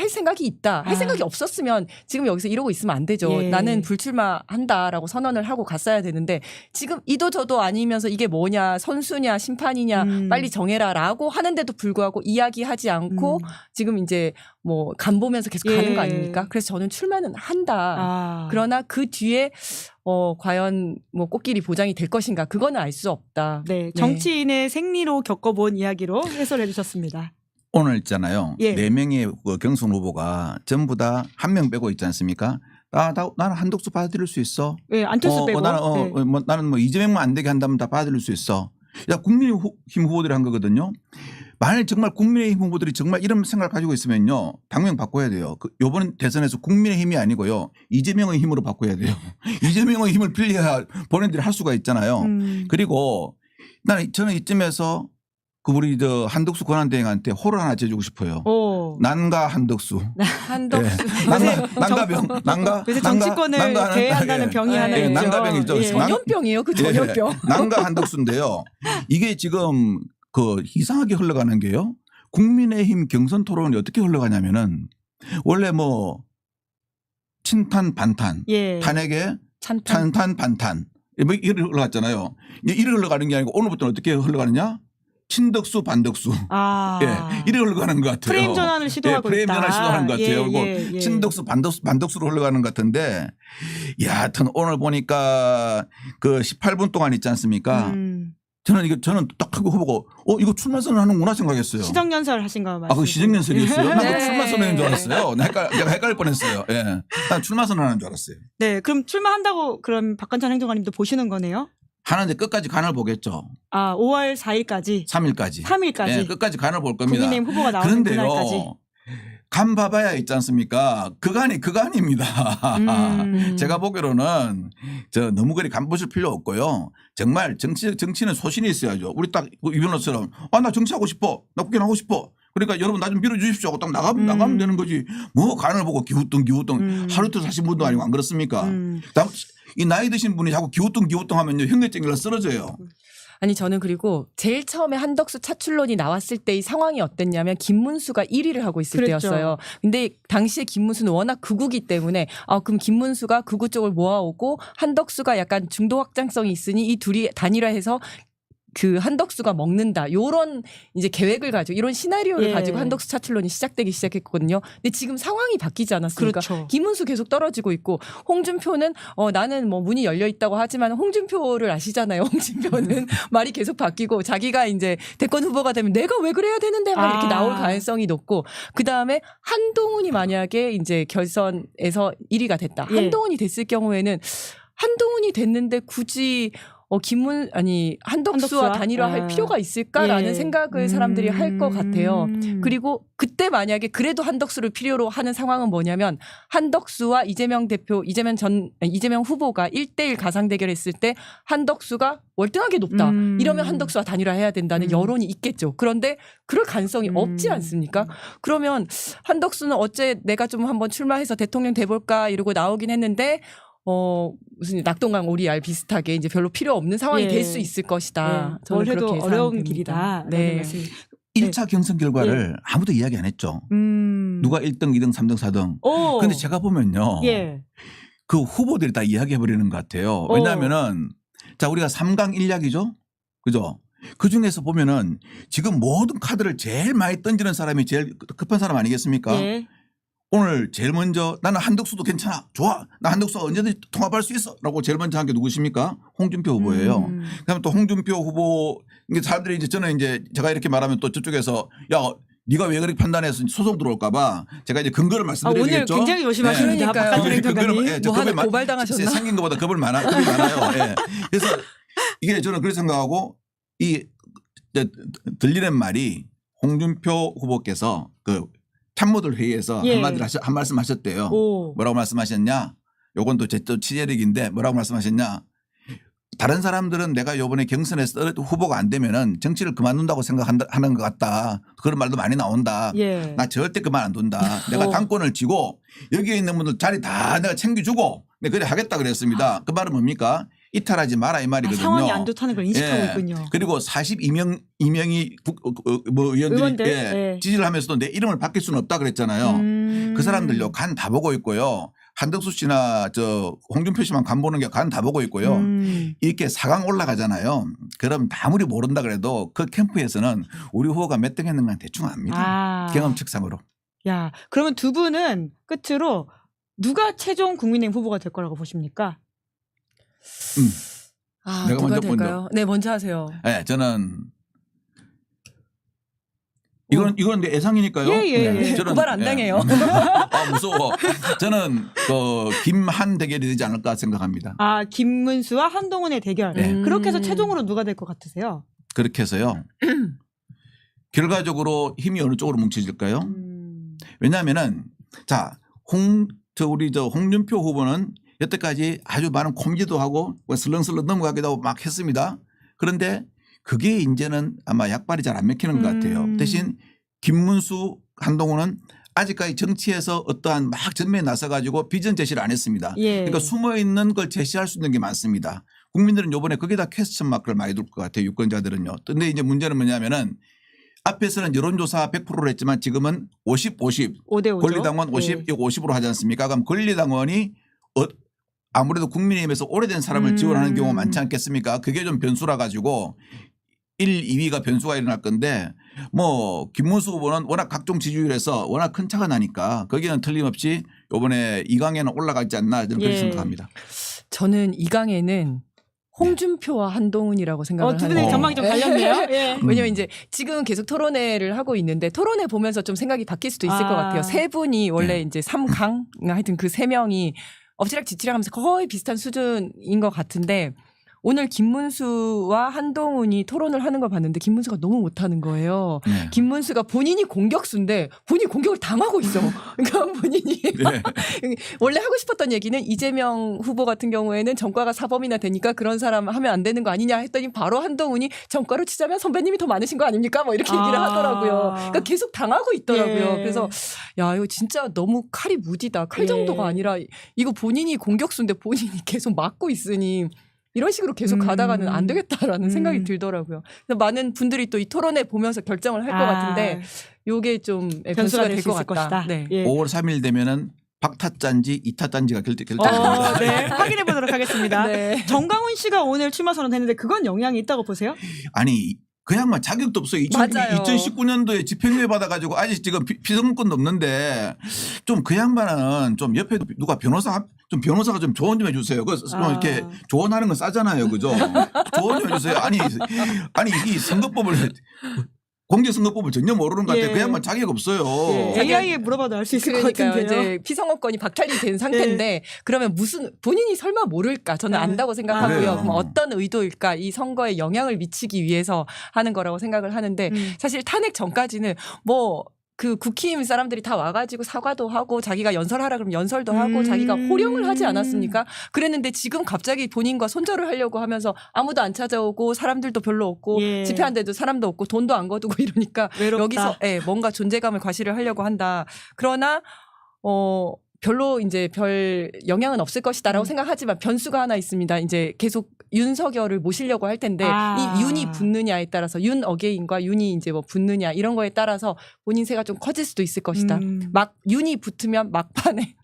B: 생각이 있다. 할 생각이 없었으면 지금 여기서 이러고 있으면 안 되죠.
A: 예.
B: 나는 불출마한다라고 선언을 하고 갔어야 되는데 지금 이도 저도 아니면서 이게 뭐냐 선수냐 심판이냐 빨리 정해라라고 하는데도 불구하고 이야기하지 않고 지금 이제 뭐 간 보면서 계속 가는 거 아닙니까? 그래서 저는 출마는 한다. 그러나 그 뒤에 과연 뭐 꽃길이 보장이 될 것인가 그거는 알 수 없다.
A: 네, 정치인의 생리로 겪어본 이야기로 해설해 주셨습니다.
C: 오늘 있잖아요.
A: 예.
C: 4명의 그 경선 후보가 전부 다 한 명 빼고 있지 않습니까? 나는 한덕수 받아들일 수 있어.
A: 네, 안철수 빼고.
C: 나는 뭐 이재명만 안 되게 한다면 다 받아들일 수 있어. 야, 국민의힘 후보들이 한 거거든요. 만약 정말 국민의힘 후보들이 정말 이런 생각을 가지고 있으면요. 당명 바꿔야 돼요. 이번 대선에서 국민의힘이 아니고요. 이재명의 힘으로 바꿔야 돼요. 이재명의 힘을 빌려야 본인들이 할 수가 있잖아요. 그리고 저는 이쯤에서 우리 한덕수 권한대행한테 호를 하나 재주고 싶어요. 난가 한덕수.
B: 한덕수.
C: 난가
A: 그래서 정치권을 대해한다는 병이 하나 있죠.
C: 난가병이죠.
B: 전염병이에요. 그 전염병.
C: 난가 한덕수인데요. 이게 지금 이상하게 흘러가는 게요. 국민의힘 경선 토론이 어떻게 흘러가냐면은 원래 뭐 친탄 반탄, 탄핵에 찬탄 반탄 이렇게 흘러갔잖아요. 이렇게 흘러가는 게 아니고 오늘부터는 어떻게 흘러가느냐? 친덕수 반덕수. 이렇게 흘러가는 것 같아요.
A: 프레임 전환을 시도하고
C: 프레임
A: 있다.
C: 전환을 시도하는 것 같아요. 친덕수 반덕수로 흘러가는 것 같은데 하여튼 오늘 보니까 그 18분 동안 있지 않습니까? 저는 딱 하고 후보고 이거 출마 선언하는구나 생각했어요.
A: 시정연설 하신 거 맞아요?
C: 그 시정연설이었어요? 나
B: 네.
C: 출마 선언인 줄 알았어요. 내가 헷갈릴 뻔했어요. 예. 난 출마 선언하는 줄 알았어요.
A: 네, 그럼 출마한다고 그럼 박관찬 행정관님도 보시는 거네요?
C: 하는데 끝까지 간을 보겠죠.
A: 5월 4일까지.
C: 3일까지.
A: 3일까지.
C: 예, 끝까지 간을 볼 겁니다.
A: 국민의힘 후보가 나오는 그날까지.
C: 그런데요. 간 봐봐야 있지 않습니까? 그간입니다. 제가 보기로는 너무 그리 간 보실 필요 없고요. 정말 정치는 소신이 있어야죠. 우리 딱 이변호처럼 나 정치하고 싶어. 나 국회의원 하고 싶어. 그러니까 여러분 나 좀 밀어주십시오 하고 딱 나가면 되는 거지. 뭐 간을 보고 기우뚱 하루 이틀 사신 분도 아니고 안 그렇습니까? 이 나이 드신 분이 자꾸 기우뚱 하면요. 현대적으로 쓰러져요.
B: 아니 저는 그리고 제일 처음에 한덕수 차출론이 나왔을 때 이 상황이 어땠냐면 김문수가 1위를 하고 있을
A: 그랬죠.
B: 때였어요. 근데 당시에 김문수는 워낙 극우기 때문에 그럼 김문수가 극우 쪽을 모아오고 한덕수가 약간 중도 확장성이 있으니 이 둘이 단일화해서 그 한덕수가 먹는다. 요런 이제 계획을 가지고 이런 시나리오를 가지고 한덕수 차출론이 시작되기 시작했거든요. 근데 지금 상황이 바뀌지 않았습니까?
A: 그렇죠.
B: 김문수 계속 떨어지고 있고 홍준표는 나는 뭐 문이 열려 있다고 하지만 홍준표를 아시잖아요. 홍준표는 말이 계속 바뀌고 자기가 이제 대권 후보가 되면 내가 왜 그래야 되는데 막 이렇게 나올 가능성이 높고 그다음에 한동훈이 만약에 이제 결선에서 1위가 됐다. 한동훈이 됐을 경우에는 한동훈이 됐는데 굳이 한덕수와 단일화할 필요가 있을까라는 생각을 사람들이 할 것 같아요. 그리고 그때 만약에 그래도 한덕수를 필요로 하는 상황은 뭐냐면 한덕수와 이재명 후보가 1대1 가상 대결했을 때 한덕수가 월등하게 높다. 이러면 한덕수와 단일화해야 된다는 여론이 있겠죠. 그런데 그럴 가능성이 없지 않습니까? 그러면 한덕수는 어째 내가 좀 한번 출마해서 대통령 돼볼까 이러고 나오긴 했는데 무슨 낙동강 오리알 비슷하게 이제 별로 필요 없는 상황이 될 수 있을 것이다.
A: 뭘 해도
B: 그렇게
A: 어려운
B: 예상됩니다.
A: 길이다.
B: 네.
C: 1차 경선 결과를 아무도 이야기 안 했죠. 누가 1등, 2등, 3등, 4등. 그런데 제가 보면요. 그 후보들이 다 이야기해버리는 것 같아요. 왜냐하면은 우리가 3강 1약이죠. 그죠? 그 중에서 보면은 지금 모든 카드를 제일 많이 던지는 사람이 제일 급한 사람 아니겠습니까? 오늘 제일 먼저 나는 한덕수도 괜찮아. 좋아. 나 한덕수와 언제든지 통합할 수 있어. 라고 제일 먼저 한 게 누구십니까? 홍준표 후보예요. 그다음에 또 홍준표 후보 이게 사람들이 이제 저는 이제 제가 이렇게 말하면 또 저쪽에서 야 네가 왜 그렇게 판단해서 소송 들어올까 봐 제가 이제 근거를
A: 오늘
C: 말씀드려야겠죠.
A: 굉장히 조심하십니다.
B: 그러니까요.
A: 박한준 행정관님.
B: 뭐 하나 고발당하셨나?
C: 생긴 것보다 겁이 많아요. 예. 그래서 이게 저는 그렇게 생각하고 이 이제 들리는 말이 홍준표 후보께서 그 참모들 회의에서
A: 예.
C: 한마디를 한 말씀 하셨대요.
A: 오.
C: 뭐라고 말씀하셨냐? 요건 또 제 또 취재력인데 뭐라고 말씀하셨냐? 다른 사람들은 내가 요번에 경선에서 후보가 안 되면은 정치를 그만둔다고 생각하는 것 같다. 그런 말도 많이 나온다.
A: 예.
C: 나 절대 그만 안 둔다. 내가
A: 오.
C: 당권을 쥐고 여기에 있는 분들 자리 다 내가 챙겨주고 내가 그래 하겠다 그랬습니다. 그 말은 뭡니까? 이탈하지 마라 이 말이거든요.
A: 상황이 안 좋다는 걸 인식하고
C: 예.
A: 있군요.
C: 그리고 42명이 뭐 의원들이
A: 의원들?
C: 예.
A: 예.
C: 지지를 하면서도 내 이름을 바뀔 수는 없다 그랬잖아요. 그 사람들요 간 다 보고 있고요. 한덕수 씨나 저 홍준표 씨만 간 보는 게 간 다 보고 있고요. 이렇게 4강 올라가잖아요. 그럼 아무리 모른다 그래도 그 캠프에서는 우리 후보가 몇 등 했는가 대충 압니다. 경험칙상으로.
A: 야, 그러면 두 분은 끝으로 누가 최종 국민의힘 후보가 될 거라고 보십니까?
B: 아,
C: 내가
B: 누가
C: 먼저
B: 될까요? 네, 먼저 하세요.
C: 네, 저는 이건 내 예상이니까요.
A: 예.
C: 저는,
B: 고발 안 당해요.
C: 아, 무서워. 저는 그 김한 대결이 되지 않을까 생각합니다.
A: 아, 김문수와 한동훈의 대결.
C: 네.
A: 그렇게 해서 최종으로 누가 될 것 같으세요?
C: 그렇게 해서요. 결과적으로 힘이 어느 쪽으로 뭉쳐질까요? 왜냐하면은 자, 우리 홍준표 후보는 여태까지 아주 많은 콤지도 하고 슬렁슬렁 넘어가기도 하고 막 했습니다. 그런데 그게 이제는 아마 약발이 잘 안 먹히는 것 같아요. 대신 김문수, 한동훈은 아직까지 정치에서 어떠한 막 전면에 나서 가지고 비전 제시를 안 했습니다.
A: 예.
C: 그러니까 숨어 있는 걸 제시할 수 있는 게 많습니다. 국민들은 이번에 거기다 퀘스천 마크를 많이 둘 것 같아요. 유권자들은요. 근데 이제 문제는 뭐냐면은 앞에서는 여론조사 100%를 했지만 지금은 50, 50.
A: 5대5죠.
C: 권리당원 50, 이거 50으로 하지 않습니까? 그럼 권리당원이 아무래도 국민의힘에서 오래된 사람을 지원하는 경우가 많지 않겠습니까? 그게 좀 변수라 가지고 1, 2위가 변수가 일어날 건데 뭐 김문수 후보는 워낙 각종 지지율에서 워낙 큰 차가 나니까 거기는 틀림없이 이번에 2강에는 올라가지 않나 저는 그렇게
A: 예.
C: 생각합니다.
B: 저는 2강에는 홍준표와 한동훈이라고 생각을
A: 두 분의
B: 하는데
A: 전망이 좀 갈렸네요. 예.
B: 왜냐면 이제 지금 계속 토론회를 하고 있는데 토론회 보면서 좀 생각이 바뀔 수도 있을 것 같아요. 세 분이 원래
C: 네.
B: 이제 3강 하여튼 그 세 명이 엎치락 뒤치락 하면서 거의 비슷한 수준인 것 같은데 오늘 김문수와 한동훈이 토론을 하는 걸 봤는데 김문수가 너무 못하는 거예요.
C: 네.
B: 김문수가 본인이 공격수인데 본인이 공격을 당하고 있어. 그러니까 본인이
C: 네.
B: 원래 하고 싶었던 얘기는 이재명 후보 같은 경우에는 전과가 사범이나 되니까 그런 사람 하면 안 되는 거 아니냐 했더니 바로 한동훈이 전과로 치자면 선배님이 더 많으신 거 아닙니까? 뭐 이렇게 얘기를 하더라고요. 그러니까 계속 당하고 있더라고요.
A: 예.
B: 그래서 야 이거 진짜 너무 칼이 무디다. 칼 정도가
A: 예.
B: 아니라 이거 본인이 공격수인데 본인이 계속 막고 있으니 이런 식으로 계속 가다가는 안 되겠다라는 생각이 들더라고요. 그래서 많은 분들이 또 이 토론회 보면서 결정을 할 것 같은데 요게 좀 변수가 될 것 같다. 네.
A: 예.
C: 5월 3일 되면은 박타짠지 이타짠지가 결정됩니다.
A: 네, 확인해 보도록 하겠습니다.
B: 네.
A: 정강훈 씨가 오늘 출마 선언했는데 그건 영향이 있다고 보세요?
C: 아니 그 양반 자격도 없어요.
B: 맞아요.
C: 2019년도에 집행유예 받아가지고 아직 지금 피선권도 없는데 좀 그 양반은 좀 옆에 누가 변호사가 좀 조언 좀 해주세요. 그 이렇게 조언하는 건 싸잖아요, 그죠? 조언 좀 해주세요. 아니 이 선거법을 공직선거법을 전혀 모르는 것 같아요.
A: 예.
C: 그 양반 자격 없어요.
A: 예. AI에 물어봐도 알 수 있을 것
B: 그러니까요.
A: 같은데요.
B: 이제 피선거권이 박탈이 된 상태인데 그러면 무슨 본인이 설마 모를까? 저는
A: 네.
B: 안다고 생각하고요.
C: 그래요.
B: 그럼 어떤 의도일까? 이 선거에 영향을 미치기 위해서 하는 거라고 생각을 하는데 사실 탄핵 전까지는 뭐 그 국힘 사람들이 다 와가지고 사과도 하고 자기가 연설하라 그러면 연설도 하고 자기가 호령을 하지 않았습니까? 그랬는데 지금 갑자기 본인과 손절을 하려고 하면서 아무도 안 찾아오고 사람들도 별로 없고
A: 예.
B: 집회하는데도 사람도 없고 돈도 안 거두고 이러니까
A: 외롭다.
B: 여기서 뭔가 존재감을 과시를 하려고 한다. 그러나 별로 이제 별 영향은 없을 것이다라고 생각하지만 변수가 하나 있습니다. 이제 계속 윤석열을 모시려고 할 텐데 이 윤이 붙느냐에 따라서 윤 어게인과 윤이 이제 뭐 붙느냐 이런 거에 따라서 본인 세가 좀 커질 수도 있을 것이다. 막 윤이 붙으면 막판에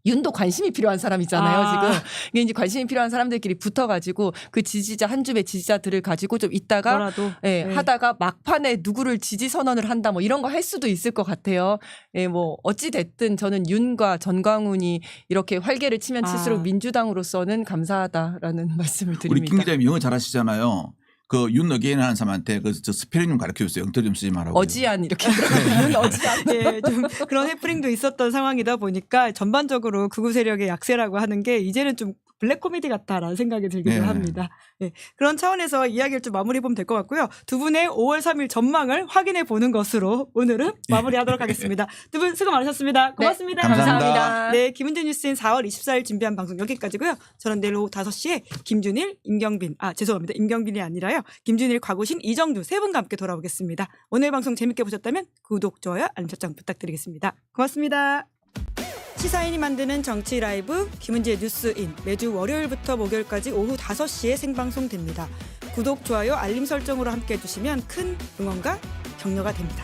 B: 윤도 관심이 필요한 사람이잖아요.
A: 아.
B: 지금 이게 이제 관심이 필요한 사람들끼리 붙어가지고 그 지지자 한 줌의 지지자들을 가지고 좀 있다가
A: 뭐라도
B: 예,
A: 네.
B: 하다가 막판에 누구를 지지 선언을 한다 뭐 이런 거 할 수도 있을 것 같아요. 예, 뭐 어찌 됐든 저는 윤과 전광훈이 이렇게 활개를 치면 칠수록
A: 아.
B: 민주당으로서는 감사하다라는 말씀을
C: 우리
B: 드립니다.
C: 김 기자님 영어 잘하시잖아요. 그 윤 어게인 하는 사람한테 저 스페링 좀 가르쳐주세요. 영터 좀 쓰지 말라고.
B: 어지안 이렇게 윤 어지안.
A: 예, 좀 그런 해프닝도 있었던 상황이다 보니까 전반적으로 극우 세력의 약세라고 하는 게 이제는 좀 블랙 코미디 같다라는 생각이 들기도
C: 네.
A: 합니다. 예, 그런 차원에서 이야기를 좀 마무리 보면 될 것 같고요. 두 분의 5월 3일 전망을 확인해 보는 것으로 오늘은 마무리하도록 하겠습니다. 두 분 수고 많으셨습니다. 고맙습니다.
C: 네, 감사합니다.
B: 감사합니다.
A: 네, 김은재 뉴스인 4월 24일 준비한 방송 여기까지고요. 저는 내일 오후 5시에 김준일, 임경빈, 죄송합니다. 임경빈이 아니라요. 김준일, 곽우신, 이정주 세 분과 함께 돌아오겠습니다. 오늘 방송 재밌게 보셨다면 구독, 좋아요, 알림 설정 부탁드리겠습니다. 고맙습니다. 시사인이 만드는 정치 라이브 김은지의 뉴스인 매주 월요일부터 목요일까지 오후 5시에 생방송됩니다. 구독, 좋아요, 알림 설정으로 함께해 주시면 큰 응원과 격려가 됩니다.